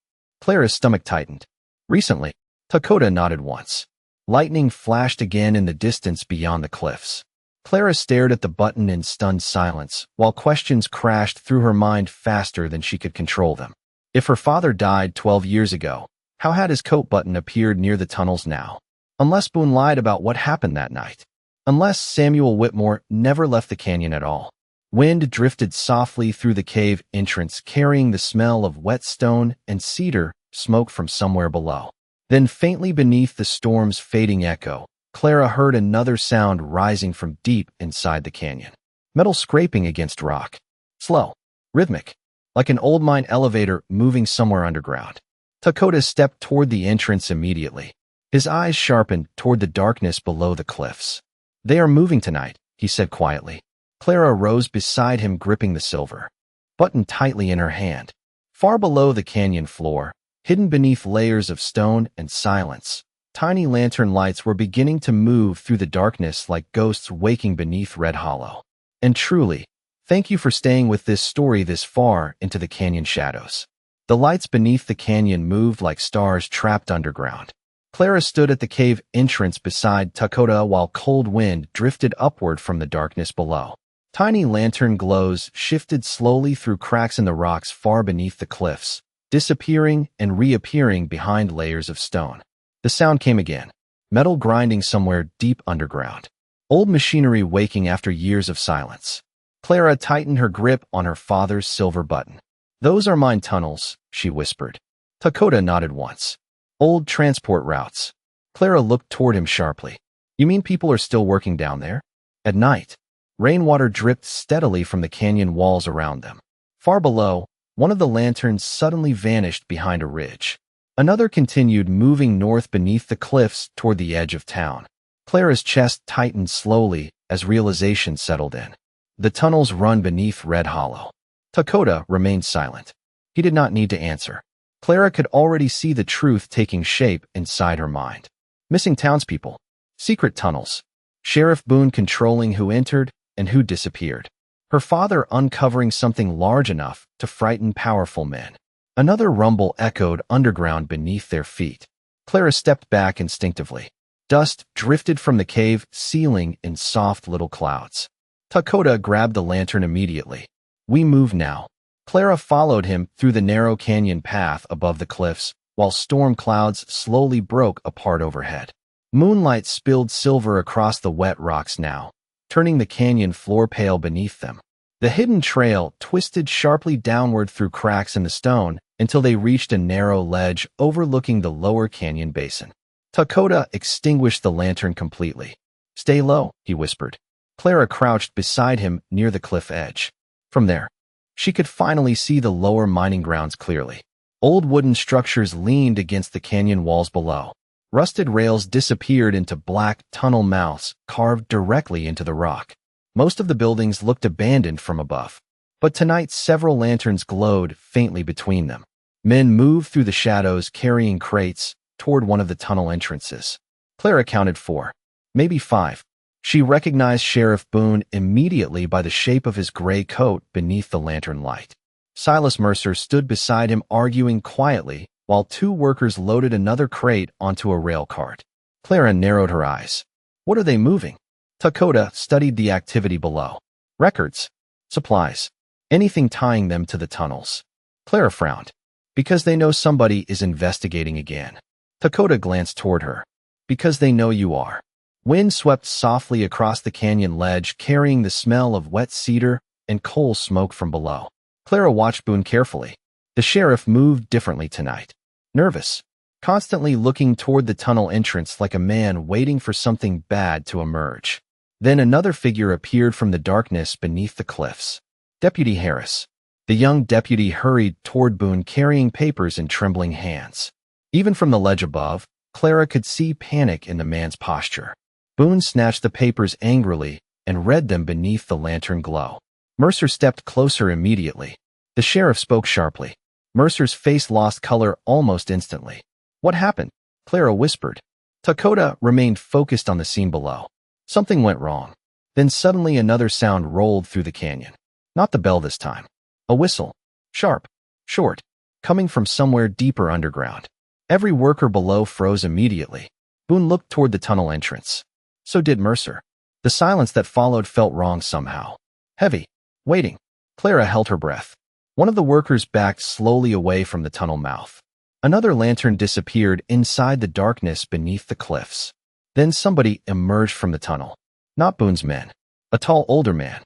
Clara's stomach tightened. Recently. Dakota nodded once. Lightning flashed again in the distance beyond the cliffs. Clara stared at the button in stunned silence, while questions crashed through her mind faster than she could control them. If her father died 12 years ago, how had his coat button appeared near the tunnels now? Unless Boone lied about what happened that night. Unless Samuel Whitmore never left the canyon at all. Wind drifted softly through the cave entrance, carrying the smell of wet stone and cedar smoke from somewhere below. Then faintly beneath the storm's fading echo, Clara heard another sound rising from deep inside the canyon. Metal scraping against rock. Slow. Rhythmic. Like an old mine elevator moving somewhere underground. Dakota stepped toward the entrance immediately. His eyes sharpened toward the darkness below the cliffs. They are moving tonight, he said quietly. Clara rose beside him, gripping the silver button tightly in her hand. Far below the canyon floor, hidden beneath layers of stone and silence, tiny lantern lights were beginning to move through the darkness like ghosts waking beneath Red Hollow. And truly, thank you for staying with this story this far into the canyon shadows. The lights beneath the canyon moved like stars trapped underground. Clara stood at the cave entrance beside Dakota while cold wind drifted upward from the darkness below. Tiny lantern glows shifted slowly through cracks in the rocks far beneath the cliffs, disappearing and reappearing behind layers of stone. The sound came again, metal grinding somewhere deep underground. Old machinery waking after years of silence. Clara tightened her grip on her father's silver button. Those are mine tunnels, she whispered. Dakota nodded once. Old transport routes. Clara looked toward him sharply. You mean people are still working down there? At night. Rainwater dripped steadily from the canyon walls around them. Far below, one of the lanterns suddenly vanished behind a ridge. Another continued moving north beneath the cliffs toward the edge of town. Clara's chest tightened slowly as realization settled in. The tunnels run beneath Red Hollow. Dakota remained silent. He did not need to answer. Clara could already see the truth taking shape inside her mind. Missing townspeople. Secret tunnels. Sheriff Boone controlling who entered and who disappeared. Her father uncovering something large enough to frighten powerful men. Another rumble echoed underground beneath their feet. Clara stepped back instinctively. Dust drifted from the cave ceiling in soft little clouds. Dakota grabbed the lantern immediately. We move now. Clara followed him through the narrow canyon path above the cliffs, while storm clouds slowly broke apart overhead. Moonlight spilled silver across the wet rocks now, turning the canyon floor pale beneath them. The hidden trail twisted sharply downward through cracks in the stone until they reached a narrow ledge overlooking the lower canyon basin. Dakota extinguished the lantern completely. Stay low, he whispered. Clara crouched beside him near the cliff edge. From there, She could finally see the lower mining grounds clearly. Old wooden structures leaned against the canyon walls below. Rusted rails disappeared into black tunnel mouths carved directly into the rock. Most of the buildings looked abandoned from above. But tonight several lanterns glowed faintly between them. Men moved through the shadows carrying crates toward one of the tunnel entrances. Clara counted 4, maybe 5. She recognized Sheriff Boone immediately by the shape of his gray coat beneath the lantern light. Silas Mercer stood beside him arguing quietly while 2 workers loaded another crate onto a rail cart. Clara narrowed her eyes. What are they moving? Dakota studied the activity below. Records, supplies, anything tying them to the tunnels. Clara frowned. Because they know somebody is investigating again. Dakota glanced toward her. Because they know you are. Wind swept softly across the canyon ledge, carrying the smell of wet cedar and coal smoke from below. Clara watched Boone carefully. The sheriff moved differently tonight. Nervous, constantly looking toward the tunnel entrance like a man waiting for something bad to emerge. Then another figure appeared from the darkness beneath the cliffs. Deputy Harris. The young deputy hurried toward Boone carrying papers in trembling hands. Even from the ledge above, Clara could see panic in the man's posture. Boone snatched the papers angrily and read them beneath the lantern glow. Mercer stepped closer immediately. The sheriff spoke sharply. Mercer's face lost color almost instantly. What happened? Clara whispered. Dakota remained focused on the scene below. Something went wrong. Then suddenly another sound rolled through the canyon. Not the bell this time. A whistle. Sharp. Short. Coming from somewhere deeper underground. Every worker below froze immediately. Boone looked toward the tunnel entrance. So did Mercer. The silence that followed felt wrong somehow. Heavy. Waiting. Clara held her breath. One of the workers backed slowly away from the tunnel mouth. Another lantern disappeared inside the darkness beneath the cliffs. Then somebody emerged from the tunnel. Not Boone's men. A tall older man.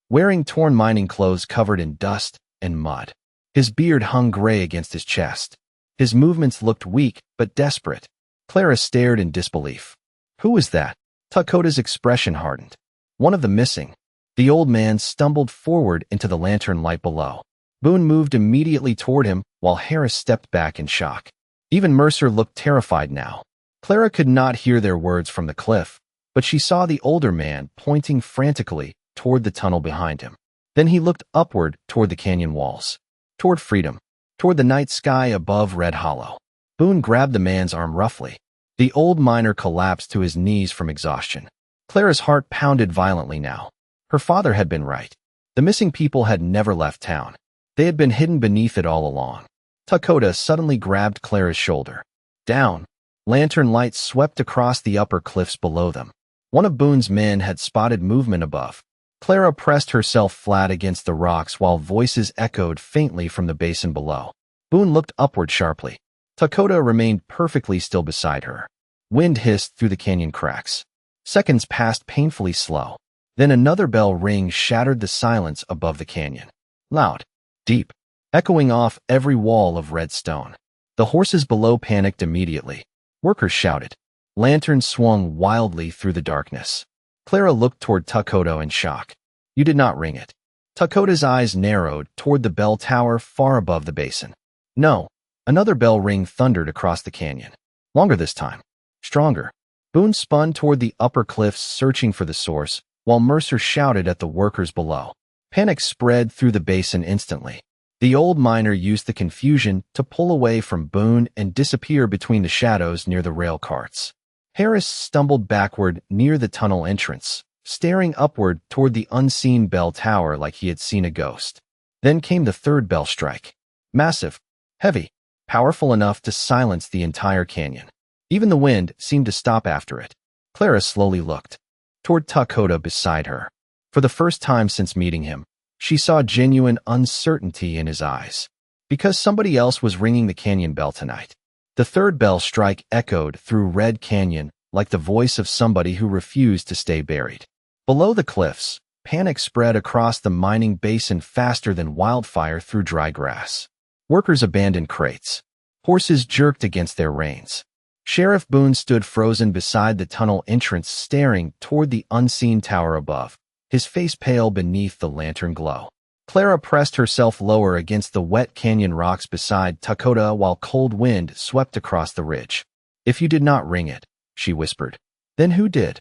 Wearing torn mining clothes covered in dust and mud. His beard hung gray against his chest. His movements looked weak but desperate. Clara stared in disbelief. Who was that? Dakota's expression hardened. One of the missing. The old man stumbled forward into the lantern light below. Boone moved immediately toward him while Harris stepped back in shock. Even Mercer looked terrified now. Clara could not hear their words from the cliff, but she saw the older man pointing frantically toward the tunnel behind him. Then he looked upward toward the canyon walls. Toward freedom. Toward the night sky above Red Hollow. Boone grabbed the man's arm roughly. The old miner collapsed to his knees from exhaustion. Clara's heart pounded violently now. Her father had been right. The missing people had never left town. They had been hidden beneath it all along. Dakota suddenly grabbed Clara's shoulder. Down. Lantern lights swept across the upper cliffs below them. One of Boone's men had spotted movement above. Clara pressed herself flat against the rocks while voices echoed faintly from the basin below. Boone looked upward sharply. Dakota remained perfectly still beside her. Wind hissed through the canyon cracks. Seconds passed painfully slow. Then another bell ring shattered the silence above the canyon. Loud. Deep. Echoing off every wall of red stone. The horses below panicked immediately. Workers shouted. Lanterns swung wildly through the darkness. Clara looked toward Dakota in shock. You did not ring it. Dakota's eyes narrowed toward the bell tower far above the basin. No. Another bell ring thundered across the canyon. Longer this time. Stronger. Boone spun toward the upper cliffs searching for the source, while Mercer shouted at the workers below. Panic spread through the basin instantly. The old miner used the confusion to pull away from Boone and disappear between the shadows near the rail carts. Harris stumbled backward near the tunnel entrance, staring upward toward the unseen bell tower like he had seen a ghost. Then came the third bell strike. Massive. Heavy. Powerful enough to silence the entire canyon. Even the wind seemed to stop after it. Clara slowly looked toward Dakota beside her. For the first time since meeting him, she saw genuine uncertainty in his eyes. Because somebody else was ringing the canyon bell tonight. The third bell strike echoed through Red Canyon like the voice of somebody who refused to stay buried. Below the cliffs, panic spread across the mining basin faster than wildfire through dry grass. Workers abandoned crates. Horses jerked against their reins. Sheriff Boone stood frozen beside the tunnel entrance staring toward the unseen tower above, his face pale beneath the lantern glow. Clara pressed herself lower against the wet canyon rocks beside Dakota while cold wind swept across the ridge. If you did not ring it, she whispered. Then who did?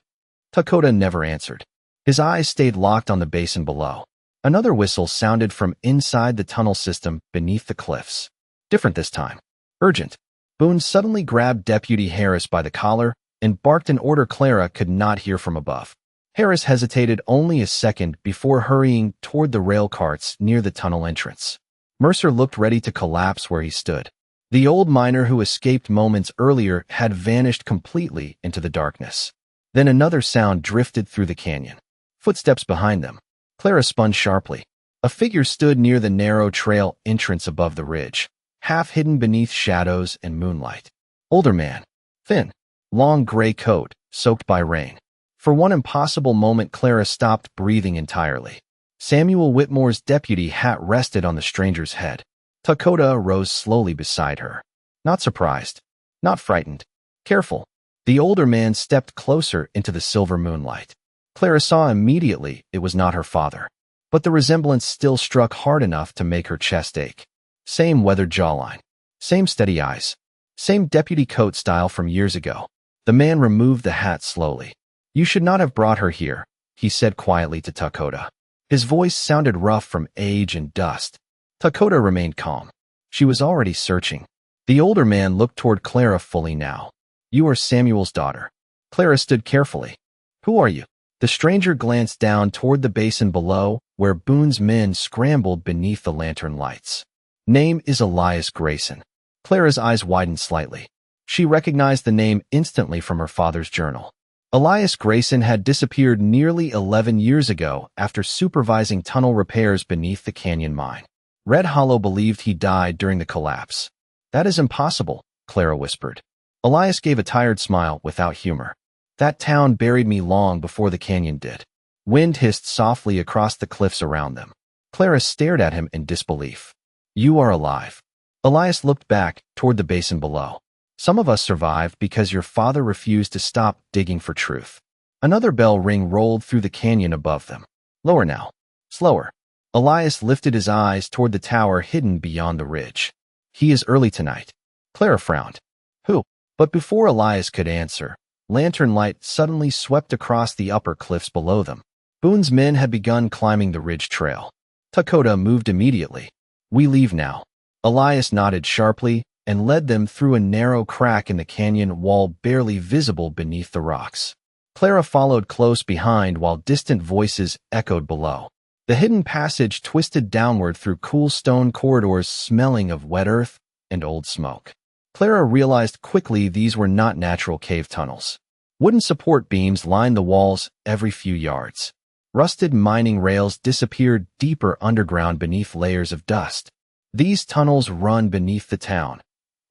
Dakota never answered. His eyes stayed locked on the basin below. Another whistle sounded from inside the tunnel system beneath the cliffs. Different this time. Urgent. Boone suddenly grabbed Deputy Harris by the collar and barked an order Clara could not hear from above. Harris hesitated only a second before hurrying toward the rail carts near the tunnel entrance. Mercer looked ready to collapse where he stood. The old miner who escaped moments earlier had vanished completely into the darkness. Then another sound drifted through the canyon. Footsteps behind them. Clara spun sharply. A figure stood near the narrow trail entrance above the ridge, half hidden beneath shadows and moonlight. Older man. Thin. Long gray coat, soaked by rain. For one impossible moment, Clara stopped breathing entirely. Samuel Whitmore's deputy hat rested on the stranger's head. Dakota rose slowly beside her. Not surprised. Not frightened. Careful. The older man stepped closer into the silver moonlight. Clara saw immediately it was not her father. But the resemblance still struck hard enough to make her chest ache. Same weathered jawline. Same steady eyes. Same deputy coat style from years ago. The man removed the hat slowly. You should not have brought her here, he said quietly to Dakota. His voice sounded rough from age and dust. Dakota remained calm. She was already searching. The older man looked toward Clara fully now. You are Samuel's daughter. Clara stood carefully. Who are you? The stranger glanced down toward the basin below, where Boone's men scrambled beneath the lantern lights. Name is Elias Grayson. Clara's eyes widened slightly. She recognized the name instantly from her father's journal. Elias Grayson had disappeared nearly 11 years ago after supervising tunnel repairs beneath the canyon mine. Red Hollow believed he died during the collapse. That is impossible, Clara whispered. Elias gave a tired smile without humor. That town buried me long before the canyon did. Wind hissed softly across the cliffs around them. Clara stared at him in disbelief. You are alive. Elias looked back toward the basin below. Some of us survived because your father refused to stop digging for truth. Another bell ring rolled through the canyon above them. Lower now. Slower. Elias lifted his eyes toward the tower hidden beyond the ridge. He is early tonight. Clara frowned. Who? But before Elias could answer, lantern light suddenly swept across the upper cliffs below them. Boone's men had begun climbing the ridge trail. Dakota moved immediately. We leave now. Elias nodded sharply and led them through a narrow crack in the canyon wall barely visible beneath the rocks. Clara followed close behind while distant voices echoed below. The hidden passage twisted downward through cool stone corridors smelling of wet earth and old smoke. Clara realized quickly these were not natural cave tunnels. Wooden support beams lined the walls every few yards. Rusted mining rails disappeared deeper underground beneath layers of dust. These tunnels run beneath the town,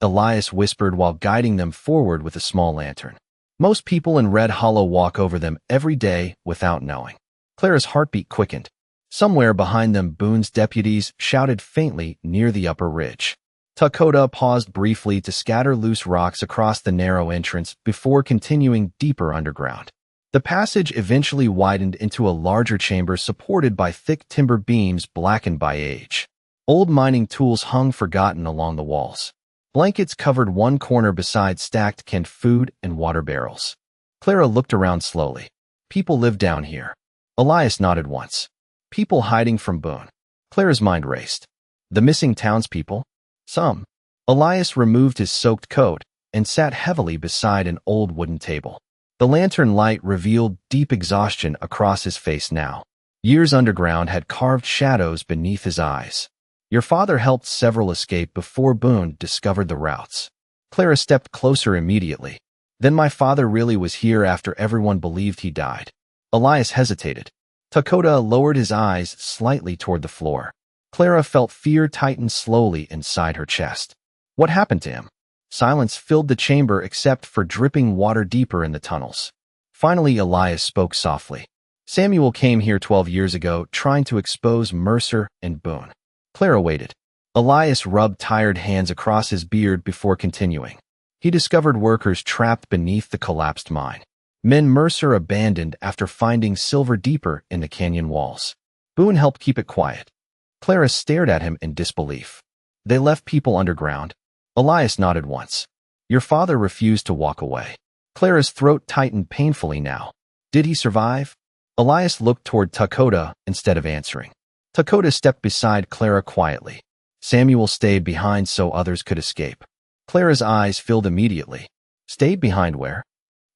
Elias whispered while guiding them forward with a small lantern. Most people in Red Hollow walk over them every day without knowing. Clara's heartbeat quickened. Somewhere behind them, Boone's deputies shouted faintly near the upper ridge. Dakota paused briefly to scatter loose rocks across the narrow entrance before continuing deeper underground. The passage eventually widened into a larger chamber supported by thick timber beams blackened by age. Old mining tools hung forgotten along the walls. Blankets covered one corner beside stacked canned food and water barrels. Clara looked around slowly. People live down here. Elias nodded once. People hiding from Boone. Clara's mind raced. The missing townspeople? Some. Elias removed his soaked coat and sat heavily beside an old wooden table. The lantern light revealed deep exhaustion across his face now. Years underground had carved shadows beneath his eyes. Your father helped several escape before Boone discovered the routes. Clara stepped closer immediately. Then my father really was here after everyone believed he died. Elias hesitated. Dakota lowered his eyes slightly toward the floor. Clara felt fear tighten slowly inside her chest. What happened to him? Silence filled the chamber except for dripping water deeper in the tunnels. Finally, Elias spoke softly. Samuel came here 12 years ago trying to expose Mercer and Boone. Clara waited. Elias rubbed tired hands across his beard before continuing. He discovered workers trapped beneath the collapsed mine. Men Mercer abandoned after finding silver deeper in the canyon walls. Boone helped keep it quiet. Clara stared at him in disbelief. They left people underground. Elias nodded once. Your father refused to walk away. Clara's throat tightened painfully now. Did he survive? Elias looked toward Dakota instead of answering. Dakota stepped beside Clara quietly. Samuel stayed behind so others could escape. Clara's eyes filled immediately. Stayed behind where?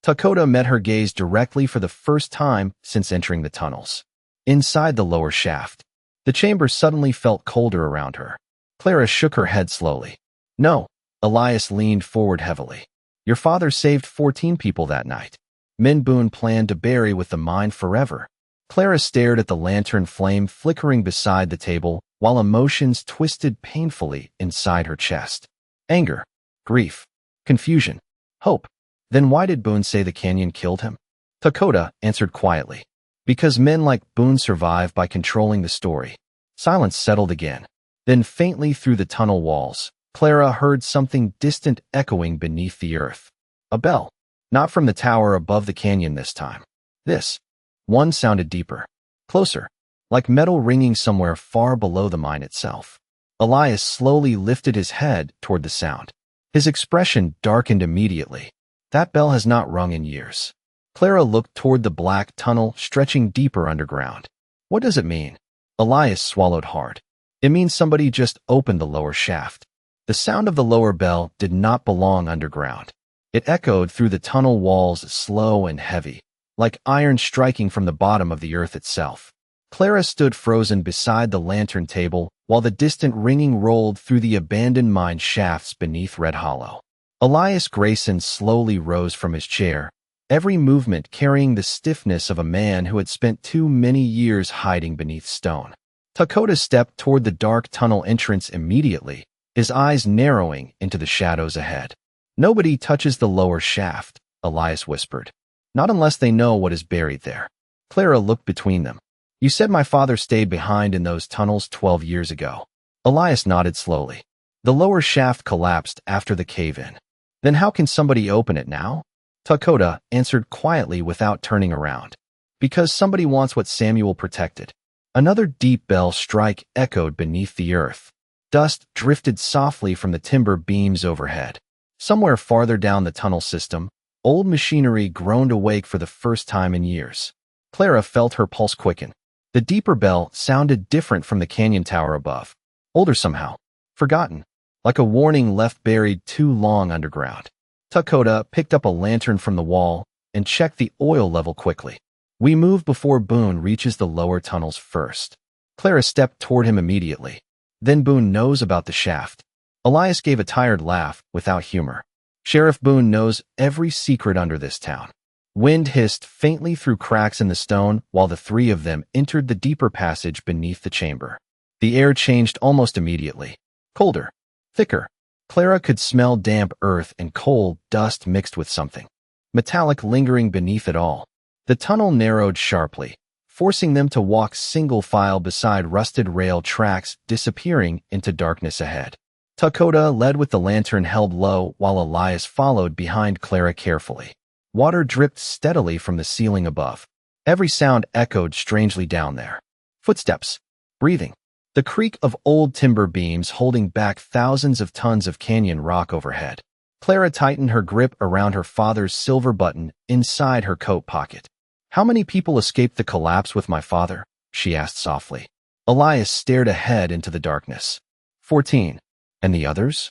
Dakota met her gaze directly for the first time since entering the tunnels. Inside the lower shaft. The chamber suddenly felt colder around her. Clara shook her head slowly. No. Elias leaned forward heavily. Your father saved 14 people that night. Men Boone planned to bury with the mine forever. Clara stared at the lantern flame flickering beside the table while emotions twisted painfully inside her chest. Anger, grief, confusion, hope. Then why did Boone say the canyon killed him? Dakota answered quietly. Because men like Boone survive by controlling the story. Silence settled again. Then faintly through the tunnel walls, Clara heard something distant echoing beneath the earth. A bell. Not from the tower above the canyon this time. This one sounded deeper, closer, like metal ringing somewhere far below the mine itself. Elias slowly lifted his head toward the sound. His expression darkened immediately. That bell has not rung in years. Clara looked toward the black tunnel stretching deeper underground. What does it mean? Elias swallowed hard. It means somebody just opened the lower shaft. The sound of the lower bell did not belong underground. It echoed through the tunnel walls slow and heavy, like iron striking from the bottom of the earth itself. Clara stood frozen beside the lantern table while the distant ringing rolled through the abandoned mine shafts beneath Red Hollow. Elias Grayson slowly rose from his chair, every movement carrying the stiffness of a man who had spent too many years hiding beneath stone. Dakota stepped toward the dark tunnel entrance immediately, his eyes narrowing into the shadows ahead. Nobody touches the lower shaft, Elias whispered. Not unless they know what is buried there. Clara looked between them. You said my father stayed behind in those tunnels 12 years ago. Elias nodded slowly. The lower shaft collapsed after the cave-in. Then how can somebody open it now? Dakota answered quietly without turning around. Because somebody wants what Samuel protected. Another deep bell strike echoed beneath the earth. Dust drifted softly from the timber beams overhead. Somewhere farther down the tunnel system, old machinery groaned awake for the first time in years. Clara felt her pulse quicken. The deeper bell sounded different from the canyon tower above. Older somehow. Forgotten. Like a warning left buried too long underground. Dakota picked up a lantern from the wall and checked the oil level quickly. We move before Boone reaches the lower tunnels first. Clara stepped toward him immediately. Then Boone knows about the shaft. Elias gave a tired laugh without humor. Sheriff Boone knows every secret under this town. Wind hissed faintly through cracks in the stone while the three of them entered the deeper passage beneath the chamber. The air changed almost immediately. Colder. Thicker. Clara could smell damp earth and coal dust mixed with something metallic lingering beneath it all. The tunnel narrowed sharply, forcing them to walk single file beside rusted rail tracks disappearing into darkness ahead. Dakota led with the lantern held low while Elias followed behind Clara carefully. Water dripped steadily from the ceiling above. Every sound echoed strangely down there. Footsteps. Breathing. The creak of old timber beams holding back thousands of tons of canyon rock overhead. Clara tightened her grip around her father's silver button inside her coat pocket. How many people escaped the collapse with my father? She asked softly. Elias stared ahead into the darkness. 14. And the others?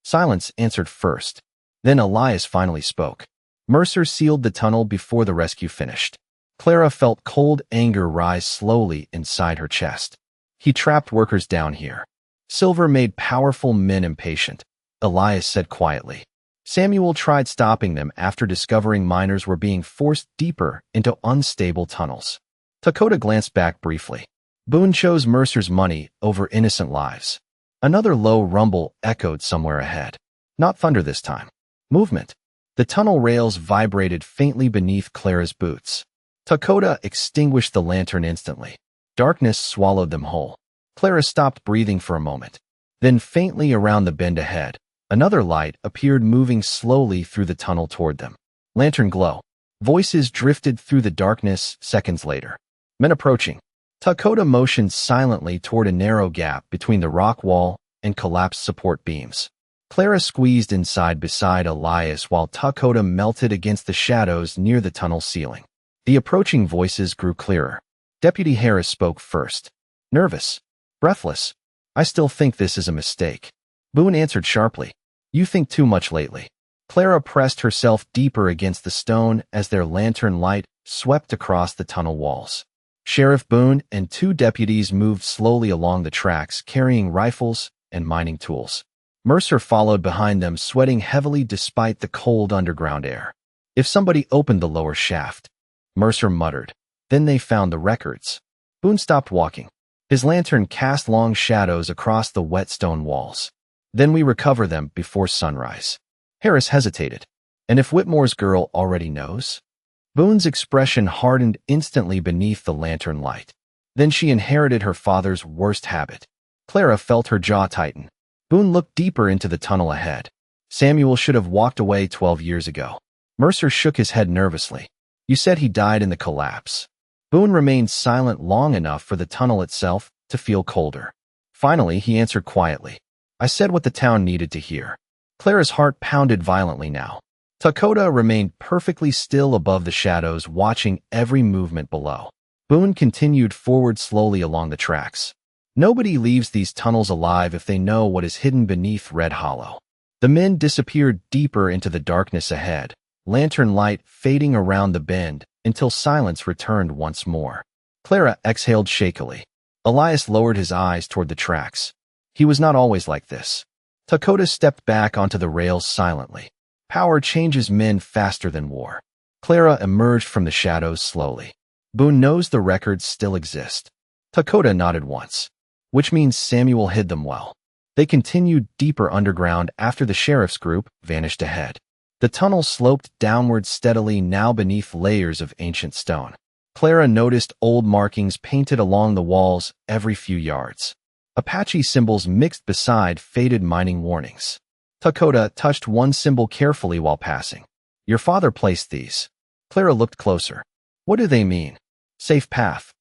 Silence answered first. Then Elias finally spoke. Mercer sealed the tunnel before the rescue finished. Clara felt cold anger rise slowly inside her chest. He trapped workers down here. Silver made powerful men impatient, Elias said quietly. Samuel tried stopping them after discovering miners were being forced deeper into unstable tunnels. Dakota glanced back briefly. Boone chose Mercer's money over innocent lives. Another low rumble echoed somewhere ahead. Not thunder this time. Movement. The tunnel rails vibrated faintly beneath Clara's boots. Dakota extinguished the lantern instantly. Darkness swallowed them whole. Clara stopped breathing for a moment. Then faintly around the bend ahead, another light appeared moving slowly through the tunnel toward them. Lantern glow. Voices drifted through the darkness seconds later. Men approaching. Dakota motioned silently toward a narrow gap between the rock wall and collapsed support beams. Clara squeezed inside beside Elias while Dakota melted against the shadows near the tunnel ceiling. The approaching voices grew clearer. Deputy Harris spoke first. Nervous. Breathless. I still think this is a mistake. Boone answered sharply. You think too much lately. Clara pressed herself deeper against the stone as their lantern light swept across the tunnel walls. Sheriff Boone and 2 deputies moved slowly along the tracks, carrying rifles and mining tools. Mercer followed behind them, sweating heavily despite the cold underground air. If somebody opened the lower shaft, Mercer muttered. Then they found the records. Boone stopped walking. His lantern cast long shadows across the wet stone walls. Then we recover them before sunrise. Harris hesitated. And if Whitmore's girl already knows? Boone's expression hardened instantly beneath the lantern light. Then she inherited her father's worst habit. Clara felt her jaw tighten. Boone looked deeper into the tunnel ahead. Samuel should have walked away 12 years ago. Mercer shook his head nervously. You said he died in the collapse. Boone remained silent long enough for the tunnel itself to feel colder. Finally, he answered quietly. I said what the town needed to hear. Clara's heart pounded violently now. Dakota remained perfectly still above the shadows, watching every movement below. Boone continued forward slowly along the tracks. Nobody leaves these tunnels alive if they know what is hidden beneath Red Hollow. The men disappeared deeper into the darkness ahead, lantern light fading around the bend until silence returned once more. Clara exhaled shakily. Elias lowered his eyes toward the tracks. He was not always like this. Dakota stepped back onto the rails silently. Power changes men faster than war. Clara emerged from the shadows slowly. Boone knows the records still exist. Dakota nodded once. Which means Samuel hid them well. They continued deeper underground after the sheriff's group vanished ahead. The tunnel sloped downward steadily, now beneath layers of ancient stone. Clara noticed old markings painted along the walls every few yards. Apache symbols mixed beside faded mining warnings. Dakota touched one symbol carefully while passing. Your father placed these. Clara looked closer. What do they mean? Safe path.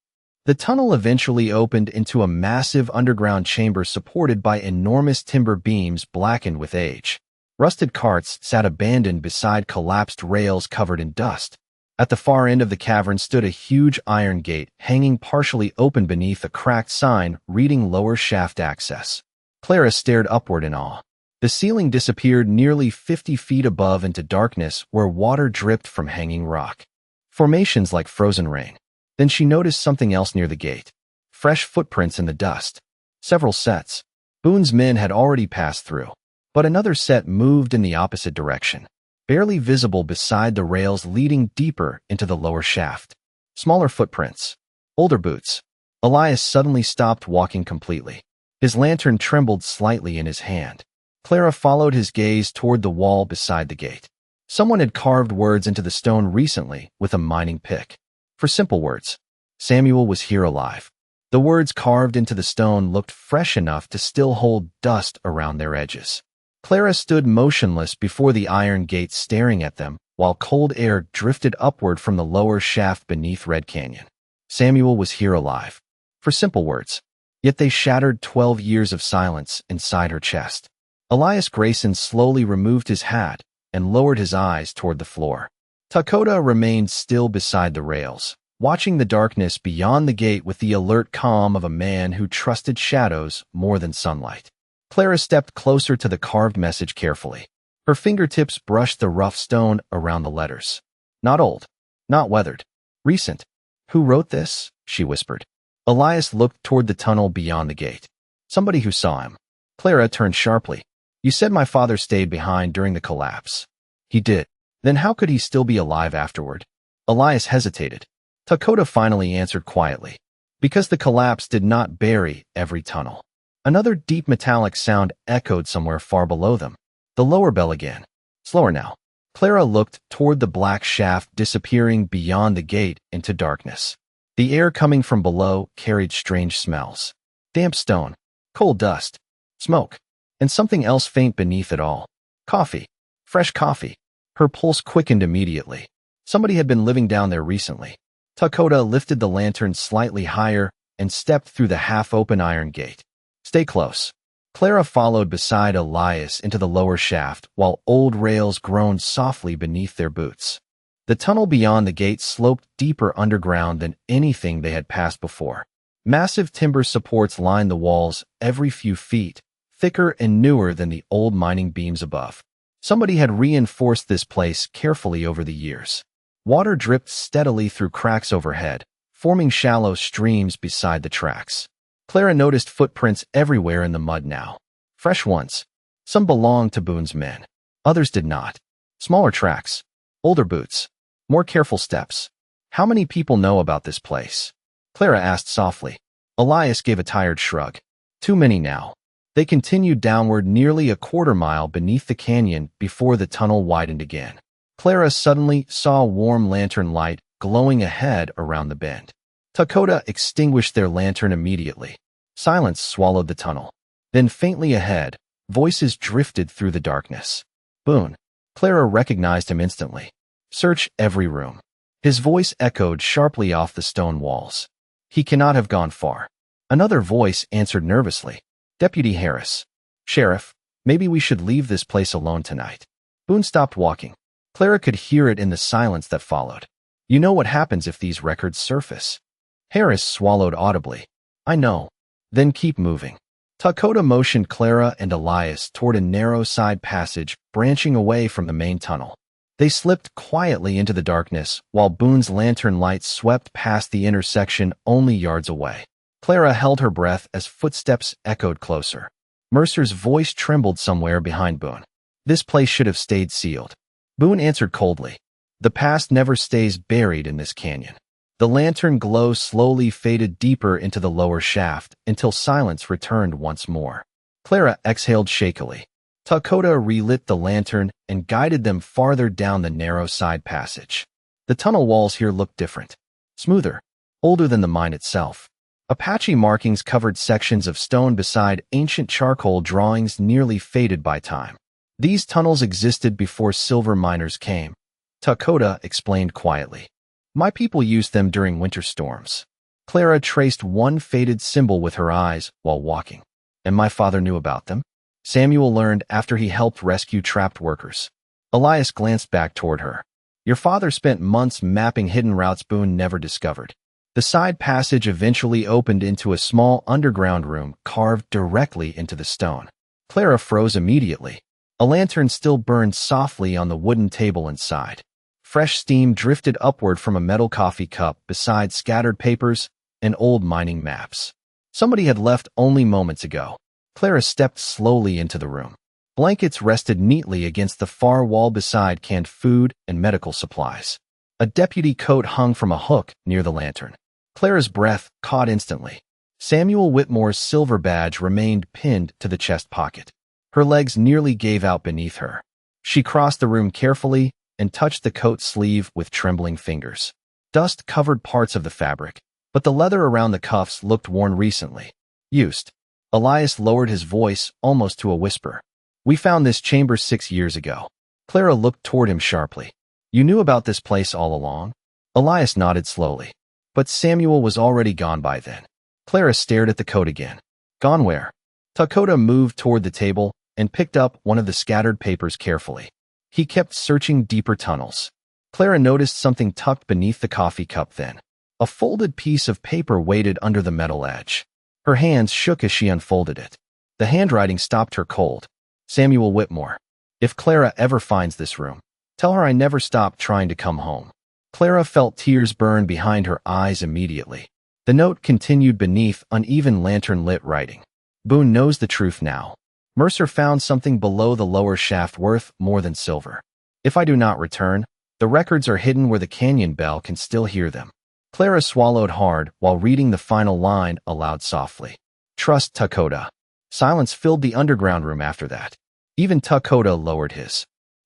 The tunnel eventually opened into a massive underground chamber supported by enormous timber beams blackened with age. Rusted carts sat abandoned beside collapsed rails covered in dust. At the far end of the cavern stood a huge iron gate hanging partially open beneath a cracked sign reading lower shaft access. Clara stared upward in awe. The ceiling disappeared nearly 50 feet above into darkness where water dripped from hanging rock. Formations like frozen rain. Then she noticed something else near the gate. Fresh footprints in the dust. Several sets. Boone's men had already passed through. But another set moved in the opposite direction, barely visible beside the rails leading deeper into the lower shaft. Smaller footprints. Older boots. Elias suddenly stopped walking completely. His lantern trembled slightly in his hand. Clara followed his gaze toward the wall beside the gate. Someone had carved words into the stone recently with a mining pick. For simple words. Samuel was here alive. The words carved into the stone looked fresh enough to still hold dust around their edges. Clara stood motionless before the iron gate staring at them, while cold air drifted upward from the lower shaft beneath Red Canyon. Samuel was here alive. For simple words. Yet they shattered 12 years of silence inside her chest. Elias Grayson slowly removed his hat and lowered his eyes toward the floor. Dakota remained still beside the rails, watching the darkness beyond the gate with the alert calm of a man who trusted shadows more than sunlight. Clara stepped closer to the carved message carefully. Her fingertips brushed the rough stone around the letters. Not old. Not weathered. Recent. Who wrote this? She whispered. Elias looked toward the tunnel beyond the gate. Somebody who saw him. Clara turned sharply. You said my father stayed behind during the collapse. He did. Then how could he still be alive afterward? Elias hesitated. Dakota finally answered quietly. Because the collapse did not bury every tunnel. Another deep metallic sound echoed somewhere far below them. The lower bell again. Slower now. Clara looked toward the black shaft disappearing beyond the gate into darkness. The air coming from below carried strange smells. Damp stone, coal dust, smoke, and something else faint beneath it all. Coffee. Fresh coffee. Her pulse quickened immediately. Somebody had been living down there recently. Dakota lifted the lantern slightly higher and stepped through the half-open iron gate. Stay close. Clara followed beside Elias into the lower shaft while old rails groaned softly beneath their boots. The tunnel beyond the gate sloped deeper underground than anything they had passed before. Massive timber supports lined the walls every few feet, thicker and newer than the old mining beams above. Somebody had reinforced this place carefully over the years. Water dripped steadily through cracks overhead, forming shallow streams beside the tracks. Clara noticed footprints everywhere in the mud now. Fresh ones. Some belonged to Boone's men. Others did not. Smaller tracks. Older boots. More careful steps. How many people know about this place? Clara asked softly. Elias gave a tired shrug. Too many now. They continued downward nearly a quarter-mile beneath the canyon before the tunnel widened again. Clara suddenly saw a warm lantern light glowing ahead around the bend. Dakota extinguished their lantern immediately. Silence swallowed the tunnel. Then faintly ahead, voices drifted through the darkness. Boone. Clara recognized him instantly. Search every room. His voice echoed sharply off the stone walls. He cannot have gone far. Another voice answered nervously. Deputy Harris. Sheriff, maybe we should leave this place alone tonight. Boone stopped walking. Clara could hear it in the silence that followed. You know what happens if these records surface. Harris swallowed audibly. I know. Then keep moving. Dakota motioned Clara and Elias toward a narrow side passage branching away from the main tunnel. They slipped quietly into the darkness while Boone's lantern light swept past the intersection only yards away. Clara held her breath as footsteps echoed closer. Mercer's voice trembled somewhere behind Boone. This place should have stayed sealed. Boone answered coldly. The past never stays buried in this canyon. The lantern glow slowly faded deeper into the lower shaft until silence returned once more. Clara exhaled shakily. Dakota relit the lantern and guided them farther down the narrow side passage. The tunnel walls here looked different. Smoother. Older than the mine itself. Apache markings covered sections of stone beside ancient charcoal drawings nearly faded by time. These tunnels existed before silver miners came. Dakota explained quietly. My people used them during winter storms. Clara traced one faded symbol with her eyes while walking. And my father knew about them? Samuel learned after he helped rescue trapped workers. Elias glanced back toward her. Your father spent months mapping hidden routes Boone never discovered. The side passage eventually opened into a small underground room carved directly into the stone. Clara froze immediately. A lantern still burned softly on the wooden table inside. Fresh steam drifted upward from a metal coffee cup beside scattered papers and old mining maps. Somebody had left only moments ago. Clara stepped slowly into the room. Blankets rested neatly against the far wall beside canned food and medical supplies. A deputy coat hung from a hook near the lantern. Clara's breath caught instantly. Samuel Whitmore's silver badge remained pinned to the chest pocket. Her legs nearly gave out beneath her. She crossed the room carefully and touched the coat sleeve with trembling fingers. Dust covered parts of the fabric, but the leather around the cuffs looked worn recently. Used. Elias lowered his voice almost to a whisper. We found this chamber 6 years ago. Clara looked toward him sharply. You knew about this place all along? Elias nodded slowly. But Samuel was already gone by then. Clara stared at the coat again. Gone where? Dakota moved toward the table and picked up one of the scattered papers carefully. He kept searching deeper tunnels. Clara noticed something tucked beneath the coffee cup then. A folded piece of paper weighted under the metal edge. Her hands shook as she unfolded it. The handwriting stopped her cold. Samuel Whitmore. If Clara ever finds this room, tell her I never stopped trying to come home. Clara felt tears burn behind her eyes immediately. The note continued beneath uneven lantern-lit writing. Boone knows the truth now. Mercer found something below the lower shaft worth more than silver. If I do not return, the records are hidden where the canyon bell can still hear them. Clara swallowed hard while reading the final line aloud softly. Trust Dakota. Silence filled the underground room after that. Even Dakota lowered his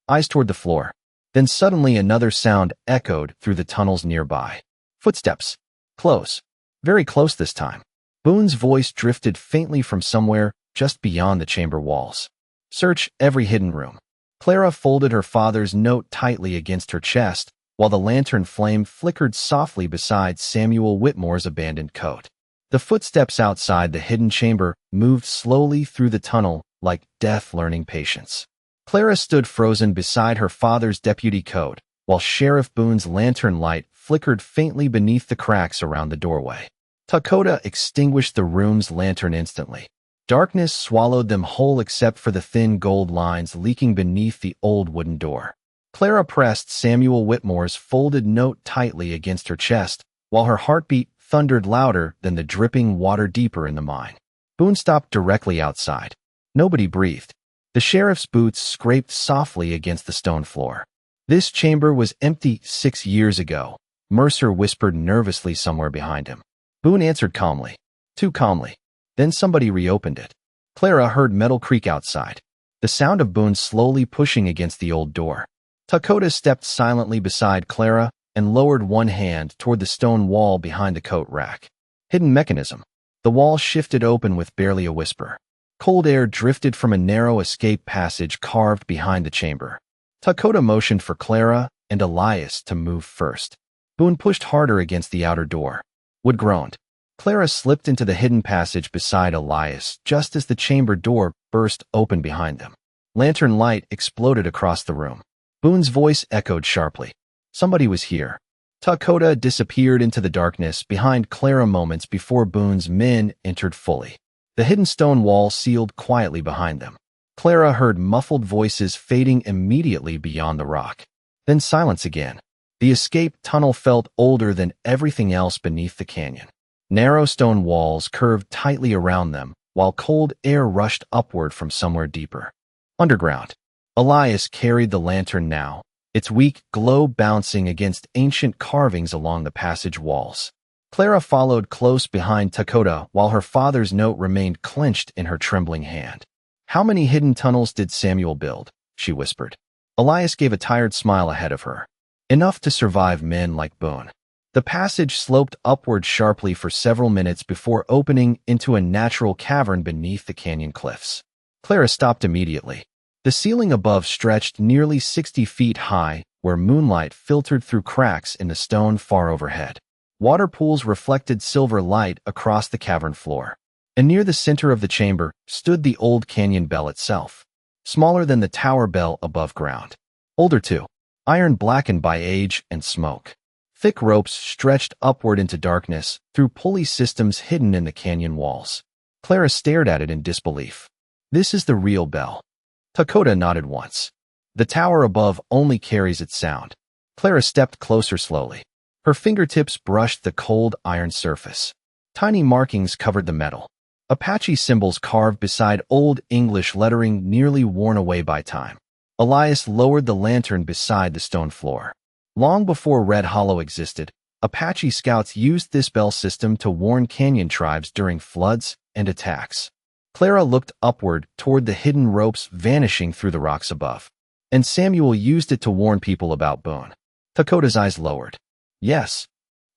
eyes toward the floor. Then suddenly another sound echoed through the tunnels nearby. Footsteps. Close. Very close this time. Boone's voice drifted faintly from somewhere just beyond the chamber walls. Search every hidden room. Clara folded her father's note tightly against her chest, while the lantern flame flickered softly beside Samuel Whitmore's abandoned coat. The footsteps outside the hidden chamber moved slowly through the tunnel like death learning patience. Clara stood frozen beside her father's deputy coat, while Sheriff Boone's lantern light flickered faintly beneath the cracks around the doorway. Dakota extinguished the room's lantern instantly. Darkness swallowed them whole except for the thin gold lines leaking beneath the old wooden door. Clara pressed Samuel Whitmore's folded note tightly against her chest, while her heartbeat thundered louder than the dripping water deeper in the mine. Boone stopped directly outside. Nobody breathed. The sheriff's boots scraped softly against the stone floor. This chamber was empty 6 years ago, Mercer whispered nervously somewhere behind him. Boone answered calmly. Too calmly. Then somebody reopened it. Clara heard metal creak outside, the sound of Boone slowly pushing against the old door. Dakota stepped silently beside Clara and lowered one hand toward the stone wall behind the coat rack. Hidden mechanism. The wall shifted open with barely a whisper. Cold air drifted from a narrow escape passage carved behind the chamber. Dakota motioned for Clara and Elias to move first. Boone pushed harder against the outer door. Wood groaned. Clara slipped into the hidden passage beside Elias just as the chamber door burst open behind them. Lantern light exploded across the room. Boone's voice echoed sharply. Somebody was here. Dakota disappeared into the darkness behind Clara moments before Boone's men entered fully. The hidden stone wall sealed quietly behind them. Clara heard muffled voices fading immediately beyond the rock. Then silence again. The escape tunnel felt older than everything else beneath the canyon. Narrow stone walls curved tightly around them, while cold air rushed upward from somewhere deeper. Underground. Elias carried the lantern now, its weak glow bouncing against ancient carvings along the passage walls. Clara followed close behind Dakota while her father's note remained clenched in her trembling hand. How many hidden tunnels did Samuel build? She whispered. Elias gave a tired smile ahead of her. Enough to survive men like Boone. The passage sloped upward sharply for several minutes before opening into a natural cavern beneath the canyon cliffs. Clara stopped immediately. The ceiling above stretched nearly 60 feet high, where moonlight filtered through cracks in the stone far overhead. Water pools reflected silver light across the cavern floor. And near the center of the chamber stood the old canyon bell itself, smaller than the tower bell above ground. Older too, iron blackened by age and smoke. Thick ropes stretched upward into darkness through pulley systems hidden in the canyon walls. Clara stared at it in disbelief. This is the real bell. Dakota nodded once. The tower above only carries its sound. Clara stepped closer slowly. Her fingertips brushed the cold iron surface. Tiny markings covered the metal. Apache symbols carved beside Old English lettering nearly worn away by time. Elias lowered the lantern beside the stone floor. Long before Red Hollow existed, Apache scouts used this bell system to warn canyon tribes during floods and attacks. Clara looked upward toward the hidden ropes vanishing through the rocks above. And Samuel used it to warn people about Boone. Dakota's eyes lowered. Yes.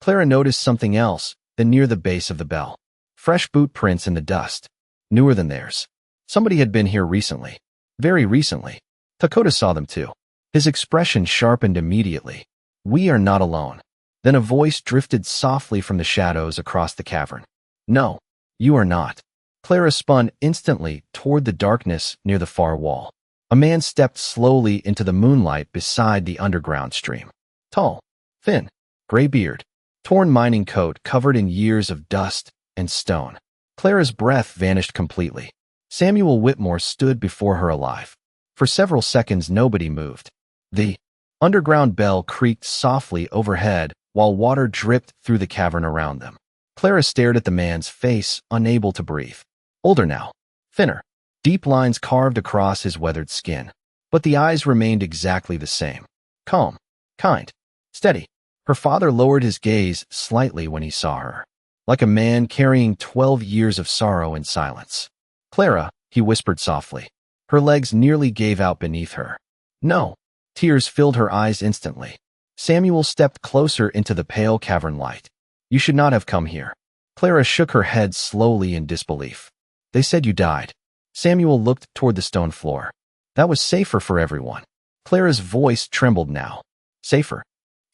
Clara noticed something else, near the base of the bell. Fresh boot prints in the dust. Newer than theirs. Somebody had been here recently. Very recently. Dakota saw them too. His expression sharpened immediately. We are not alone. Then a voice drifted softly from the shadows across the cavern. No, you are not. Clara spun instantly toward the darkness near the far wall. A man stepped slowly into the moonlight beside the underground stream. Tall, thin, gray beard, torn mining coat covered in years of dust and stone. Clara's breath vanished completely. Samuel Whitmore stood before her alive. For several seconds nobody moved. The underground bell creaked softly overhead while water dripped through the cavern around them. Clara stared at the man's face, unable to breathe. Older now, thinner, deep lines carved across his weathered skin. But the eyes remained exactly the same. Calm, kind, steady. Her father lowered his gaze slightly when he saw her, like a man carrying 12 years of sorrow in silence. Clara, he whispered softly. Her legs nearly gave out beneath her. No. Tears filled her eyes instantly. Samuel stepped closer into the pale cavern light. You should not have come here. Clara shook her head slowly in disbelief. They said you died. Samuel looked toward the stone floor. That was safer for everyone. Clara's voice trembled now. Safer.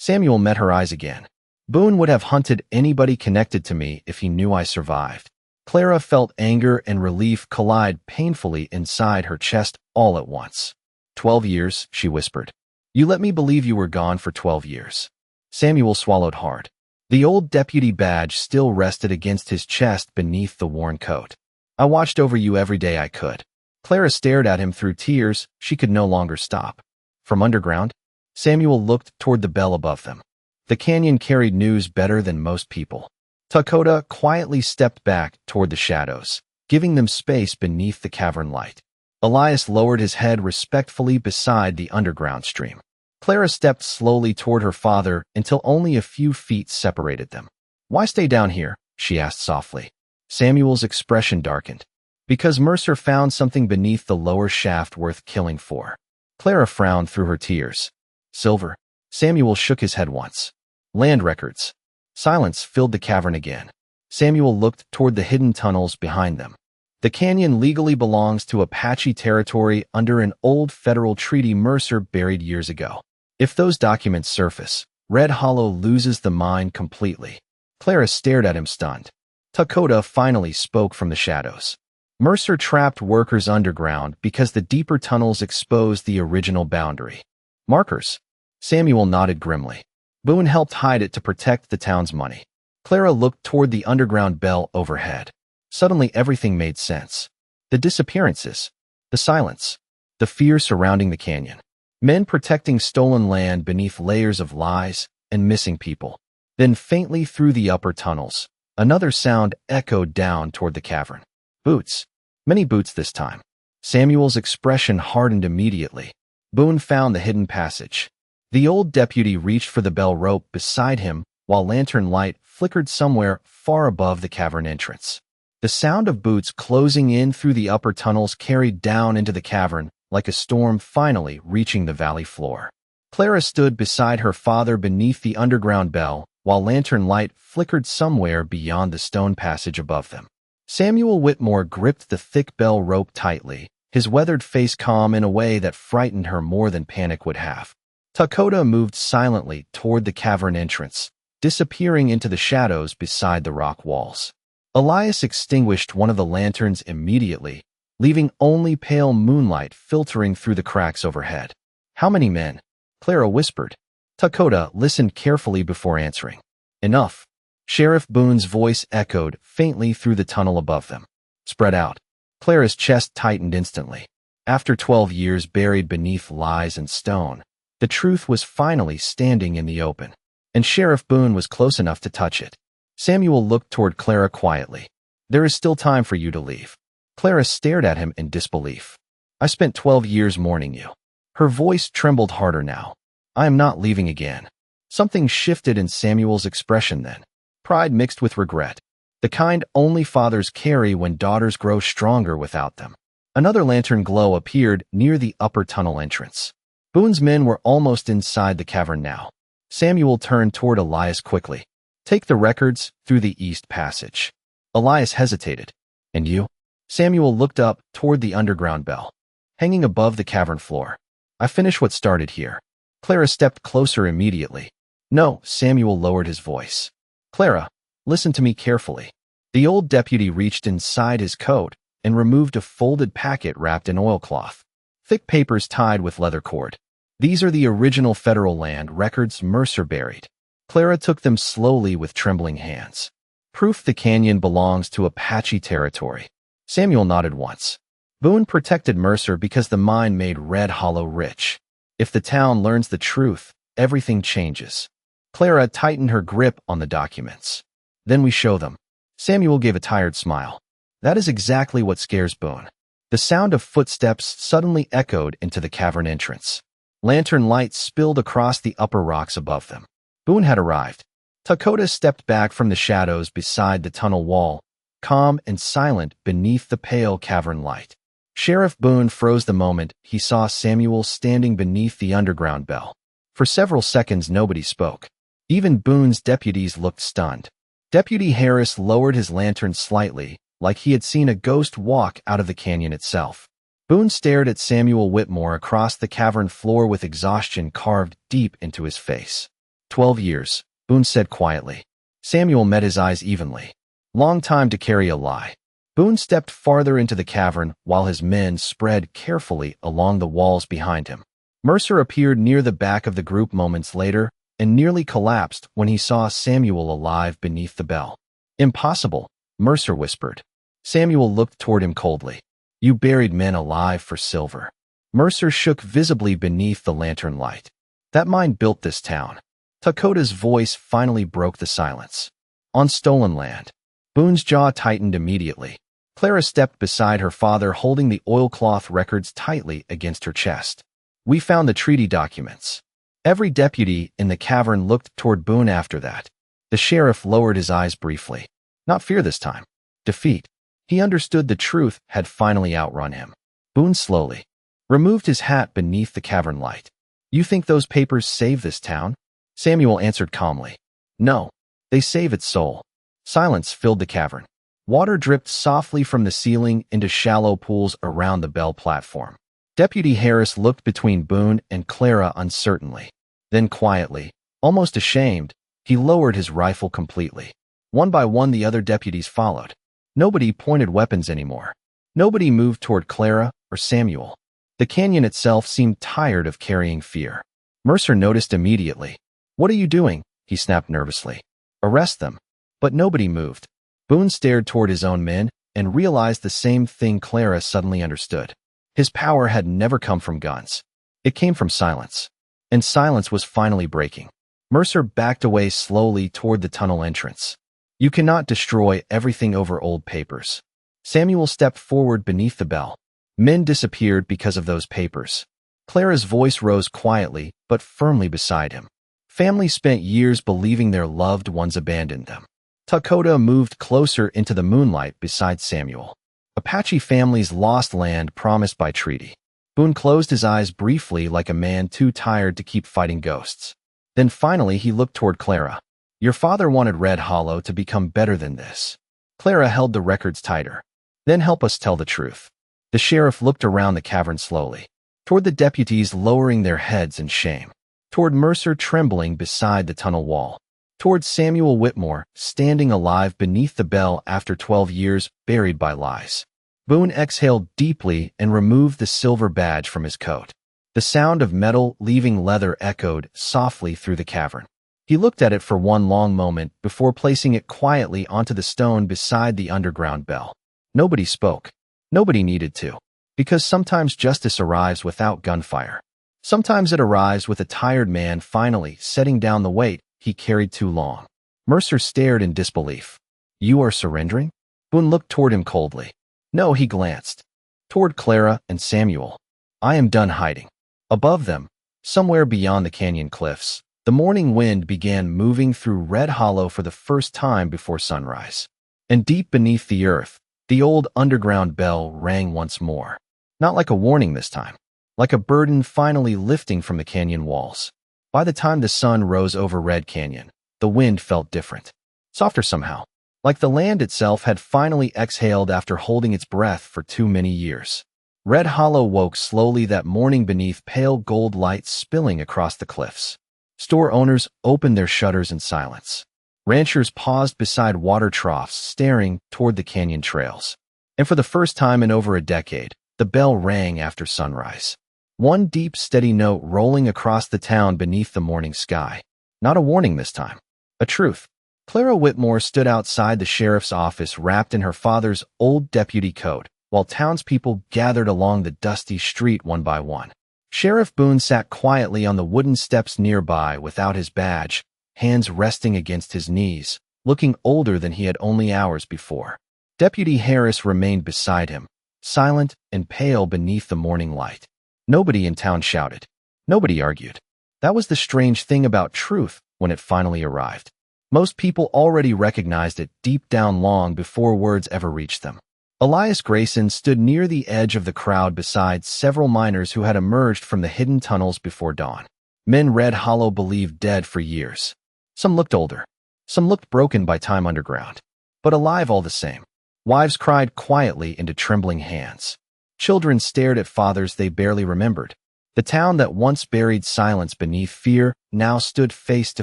Samuel met her eyes again. Boone would have hunted anybody connected to me if he knew I survived. Clara felt anger and relief collide painfully inside her chest all at once. 12 years, she whispered. You let me believe you were gone for 12 years. Samuel swallowed hard. The old deputy badge still rested against his chest beneath the worn coat. I watched over you every day I could. Clara stared at him through tears she could no longer stop. From underground, Samuel looked toward the bell above them. The canyon carried news better than most people. Dakota quietly stepped back toward the shadows, giving them space beneath the cavern light. Elias lowered his head respectfully beside the underground stream. Clara stepped slowly toward her father until only a few feet separated them. Why stay down here? She asked softly. Samuel's expression darkened. Because Mercer found something beneath the lower shaft worth killing for. Clara frowned through her tears. Silver. Samuel shook his head once. Land records. Silence filled the cavern again. Samuel looked toward the hidden tunnels behind them. The canyon legally belongs to Apache territory under an old federal treaty Mercer buried years ago. If those documents surface, Red Hollow loses the mine completely. Clara stared at him stunned. Dakota finally spoke from the shadows. Mercer trapped workers underground because the deeper tunnels exposed the original boundary. Markers. Samuel nodded grimly. Boone helped hide it to protect the town's money. Clara looked toward the underground bell overhead. Suddenly everything made sense. The disappearances, the silence, the fear surrounding the canyon. Men protecting stolen land beneath layers of lies and missing people. Then faintly through the upper tunnels, another sound echoed down toward the cavern. Boots. Many boots this time. Samuel's expression hardened immediately. Boone found the hidden passage. The old deputy reached for the bell rope beside him while lantern light flickered somewhere far above the cavern entrance. The sound of boots closing in through the upper tunnels carried down into the cavern like a storm finally reaching the valley floor. Clara stood beside her father beneath the underground bell while lantern light flickered somewhere beyond the stone passage above them. Samuel Whitmore gripped the thick bell rope tightly, his weathered face calm in a way that frightened her more than panic would have. Dakota moved silently toward the cavern entrance, disappearing into the shadows beside the rock walls. Elias extinguished one of the lanterns immediately, leaving only pale moonlight filtering through the cracks overhead. How many men? Clara whispered. Dakota listened carefully before answering. Enough. Sheriff Boone's voice echoed faintly through the tunnel above them. Spread out. Clara's chest tightened instantly. After 12 years buried beneath lies and stone, the truth was finally standing in the open. And Sheriff Boone was close enough to touch it. Samuel looked toward Clara quietly. There is still time for you to leave. Clara stared at him in disbelief. I spent 12 years mourning you. Her voice trembled harder now. I am not leaving again. Something shifted in Samuel's expression then. Pride mixed with regret. The kind only fathers carry when daughters grow stronger without them. Another lantern glow appeared near the upper tunnel entrance. Boone's men were almost inside the cavern now. Samuel turned toward Elias quickly. Take the records through the east passage. Elias hesitated. And you? Samuel looked up toward the underground bell, hanging above the cavern floor. I finished what started here. Clara stepped closer immediately. No, Samuel lowered his voice. Clara, listen to me carefully. The old deputy reached inside his coat and removed a folded packet wrapped in oilcloth. Thick papers tied with leather cord. These are the original federal land records Mercer buried. Clara took them slowly with trembling hands. Proof the canyon belongs to Apache territory. Samuel nodded once. Boone protected Mercer because the mine made Red Hollow rich. If the town learns the truth, everything changes. Clara tightened her grip on the documents. Then we show them. Samuel gave a tired smile. That is exactly what scares Boone. The sound of footsteps suddenly echoed into the cavern entrance. Lantern light spilled across the upper rocks above them. Boone had arrived. Dakota stepped back from the shadows beside the tunnel wall, calm and silent beneath the pale cavern light. Sheriff Boone froze the moment he saw Samuel standing beneath the underground bell. For several seconds nobody spoke. Even Boone's deputies looked stunned. Deputy Harris lowered his lantern slightly, like he had seen a ghost walk out of the canyon itself. Boone stared at Samuel Whitmore across the cavern floor with exhaustion carved deep into his face. 12 years, Boone said quietly. Samuel met his eyes evenly. Long time to carry a lie. Boone stepped farther into the cavern while his men spread carefully along the walls behind him. Mercer appeared near the back of the group moments later and nearly collapsed when he saw Samuel alive beneath the bell. Impossible, Mercer whispered. Samuel looked toward him coldly. You buried men alive for silver. Mercer shook visibly beneath the lantern light. That mine built this town. Dakota's voice finally broke the silence. On stolen land. Boone's jaw tightened immediately. Clara stepped beside her father, holding the oilcloth records tightly against her chest. We found the treaty documents. Every deputy in the cavern looked toward Boone after that. The sheriff lowered his eyes briefly. Not fear this time. Defeat. He understood the truth had finally outrun him. Boone slowly removed his hat beneath the cavern light. You think those papers save this town? Samuel answered calmly. No, they save its soul. Silence filled the cavern. Water dripped softly from the ceiling into shallow pools around the bell platform. Deputy Harris looked between Boone and Clara uncertainly. Then quietly, almost ashamed, he lowered his rifle completely. One by one the other deputies followed. Nobody pointed weapons anymore. Nobody moved toward Clara or Samuel. The canyon itself seemed tired of carrying fear. Mercer noticed immediately. What are you doing? He snapped nervously. Arrest them. But nobody moved. Boone stared toward his own men and realized the same thing Clara suddenly understood. His power had never come from guns. It came from silence. And silence was finally breaking. Mercer backed away slowly toward the tunnel entrance. You cannot destroy everything over old papers. Samuel stepped forward beneath the bell. Men disappeared because of those papers. Clara's voice rose quietly but firmly beside him. Families spent years believing their loved ones abandoned them. Dakota moved closer into the moonlight beside Samuel. Apache families lost land promised by treaty. Boone closed his eyes briefly like a man too tired to keep fighting ghosts. Then finally he looked toward Clara. Your father wanted Red Hollow to become better than this. Clara held the records tighter. Then help us tell the truth. The sheriff looked around the cavern slowly. Toward the deputies lowering their heads in shame. Toward Mercer trembling beside the tunnel wall. Toward Samuel Whitmore standing alive beneath the bell after 12 years buried by lies. Boone exhaled deeply and removed the silver badge from his coat. The sound of metal leaving leather echoed softly through the cavern. He looked at it for one long moment before placing it quietly onto the stone beside the underground bell. Nobody spoke. Nobody needed to. Because sometimes justice arrives without gunfire. Sometimes it arrives with a tired man finally setting down the weight he carried too long. Mercer stared in disbelief. You are surrendering? Boone looked toward him coldly. No, he glanced. Toward Clara and Samuel. I am done hiding. Above them, somewhere beyond the canyon cliffs, the morning wind began moving through Red Hollow for the first time before sunrise. And deep beneath the earth, the old underground bell rang once more. Not like a warning this time. Like a burden finally lifting from the canyon walls. By the time the sun rose over Red Canyon, the wind felt different. Softer somehow. Like the land itself had finally exhaled after holding its breath for too many years. Red Hollow woke slowly that morning beneath pale gold light spilling across the cliffs. Store owners opened their shutters in silence. Ranchers paused beside water troughs staring toward the canyon trails. And for the first time in over a decade, the bell rang after sunrise. One deep, steady note rolling across the town beneath the morning sky. Not a warning this time. A truth. Clara Whitmore stood outside the sheriff's office wrapped in her father's old deputy coat, while townspeople gathered along the dusty street one by one. Sheriff Boone sat quietly on the wooden steps nearby without his badge, hands resting against his knees, looking older than he had only hours before. Deputy Harris remained beside him, silent and pale beneath the morning light. Nobody in town shouted. Nobody argued. That was the strange thing about truth when it finally arrived. Most people already recognized it deep down long before words ever reached them. Elias Grayson stood near the edge of the crowd beside several miners who had emerged from the hidden tunnels before dawn. Men Red Hollow believed dead for years. Some looked older. Some looked broken by time underground. But alive all the same. Wives cried quietly into trembling hands. Children stared at fathers they barely remembered. The town that once buried silence beneath fear now stood face to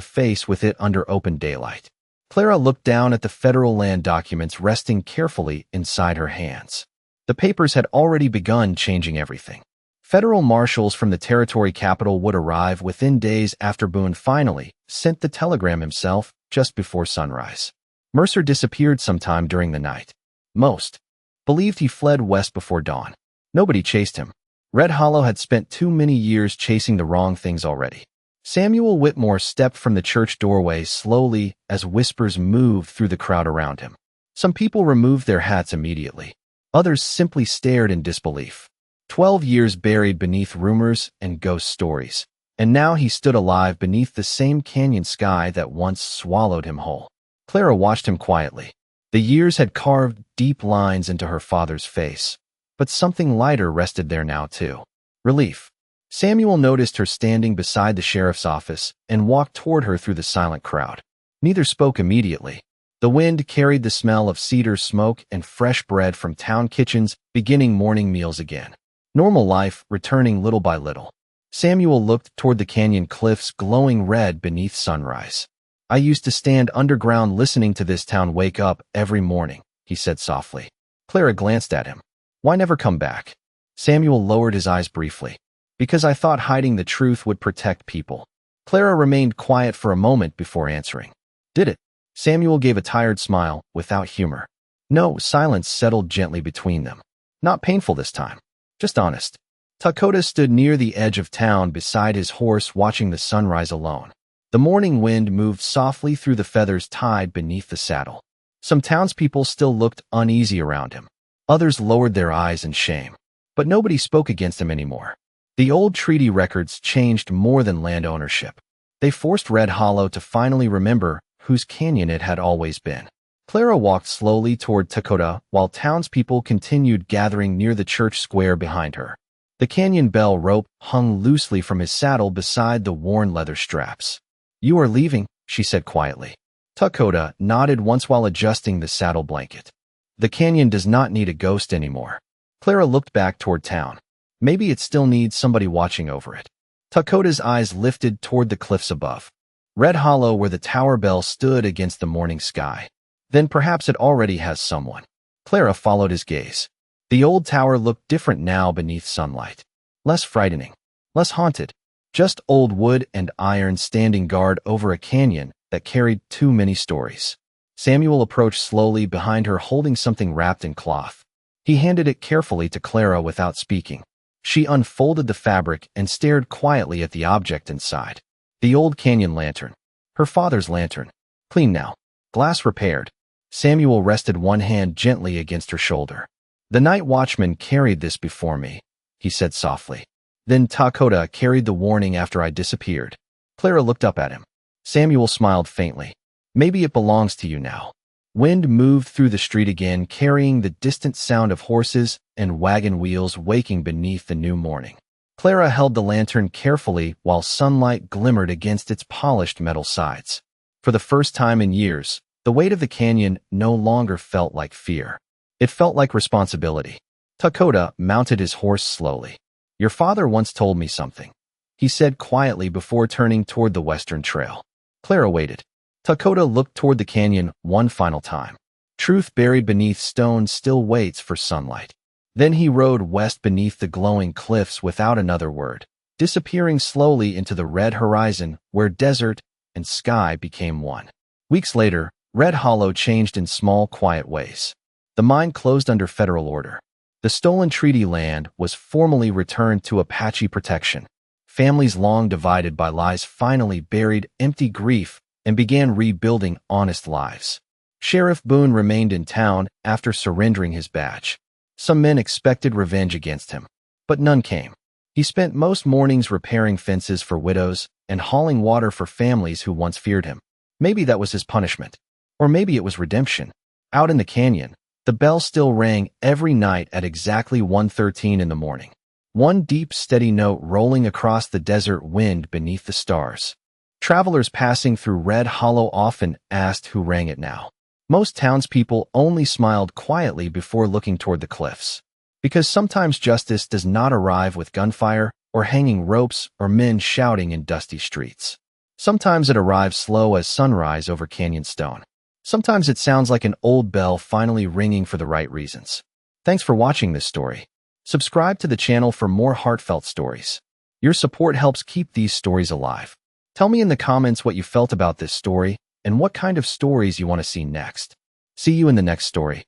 face with it under open daylight. Clara looked down at the federal land documents resting carefully inside her hands. The papers had already begun changing everything. Federal marshals from the territory capital would arrive within days after Boone finally sent the telegram himself just before sunrise. Mercer disappeared sometime during the night. Most believed he fled west before dawn. Nobody chased him. Red Hollow had spent too many years chasing the wrong things already. Samuel Whitmore stepped from the church doorway slowly as whispers moved through the crowd around him. Some people removed their hats immediately. Others simply stared in disbelief. 12 years buried beneath rumors and ghost stories. And now he stood alive beneath the same canyon sky that once swallowed him whole. Clara watched him quietly. The years had carved deep lines into her father's face. But something lighter rested there now too. Relief. Samuel noticed her standing beside the sheriff's office and walked toward her through the silent crowd. Neither spoke immediately. The wind carried the smell of cedar smoke and fresh bread from town kitchens, beginning morning meals again. Normal life returning little by little. Samuel looked toward the canyon cliffs glowing red beneath sunrise. I used to stand underground listening to this town wake up every morning, he said softly. Clara glanced at him. Why never come back? Samuel lowered his eyes briefly. Because I thought hiding the truth would protect people. Clara remained quiet for a moment before answering. Did it? Samuel gave a tired smile, without humor. No, silence settled gently between them. Not painful this time. Just honest. Takota stood near the edge of town beside his horse watching the sunrise alone. The morning wind moved softly through the feathers tied beneath the saddle. Some townspeople still looked uneasy around him. Others lowered their eyes in shame. But nobody spoke against him anymore. The old treaty records changed more than land ownership. They forced Red Hollow to finally remember whose canyon it had always been. Clara walked slowly toward Takota while townspeople continued gathering near the church square behind her. The canyon bell rope hung loosely from his saddle beside the worn leather straps. You are leaving, she said quietly. Takota nodded once while adjusting the saddle blanket. The canyon does not need a ghost anymore. Clara looked back toward town. Maybe it still needs somebody watching over it. Takota's eyes lifted toward the cliffs above. Red Hollow where the tower bell stood against the morning sky. Then perhaps it already has someone. Clara followed his gaze. The old tower looked different now beneath sunlight. Less frightening. Less haunted. Just old wood and iron standing guard over a canyon that carried too many stories. Samuel approached slowly behind her holding something wrapped in cloth. He handed it carefully to Clara without speaking. She unfolded the fabric and stared quietly at the object inside. The old canyon lantern. Her father's lantern. Clean now. Glass repaired. Samuel rested one hand gently against her shoulder. The night watchman carried this before me, he said softly. Then Takota carried the warning after I disappeared. Clara looked up at him. Samuel smiled faintly. Maybe it belongs to you now. Wind moved through the street again, carrying the distant sound of horses and wagon wheels waking beneath the new morning. Clara held the lantern carefully while sunlight glimmered against its polished metal sides. For the first time in years, the weight of the canyon no longer felt like fear. It felt like responsibility. Takota mounted his horse slowly. Your father once told me something, he said quietly before turning toward the western trail. Clara waited. Takota looked toward the canyon one final time. Truth buried beneath stone still waits for sunlight. Then he rode west beneath the glowing cliffs without another word, disappearing slowly into the red horizon where desert and sky became one. Weeks later, Red Hollow changed in small, quiet ways. The mine closed under federal order. The stolen treaty land was formally returned to Apache protection. Families long divided by lies finally buried empty grief and began rebuilding honest lives. Sheriff Boone remained in town after surrendering his badge. Some men expected revenge against him, but none came. He spent most mornings repairing fences for widows and hauling water for families who once feared him. Maybe that was his punishment. Or maybe it was redemption. Out in the canyon, the bell still rang every night at exactly 1:13 in the morning. One deep, steady note rolling across the desert wind beneath the stars. Travelers passing through Red Hollow often asked who rang it now. Most townspeople only smiled quietly before looking toward the cliffs. Because sometimes justice does not arrive with gunfire, or hanging ropes, or men shouting in dusty streets. Sometimes it arrives slow as sunrise over canyon stone. Sometimes it sounds like an old bell finally ringing for the right reasons. Thanks for watching this story. Subscribe to the channel for more heartfelt stories. Your support helps keep these stories alive. Tell me in the comments what you felt about this story and what kind of stories you want to see next. See you in the next story.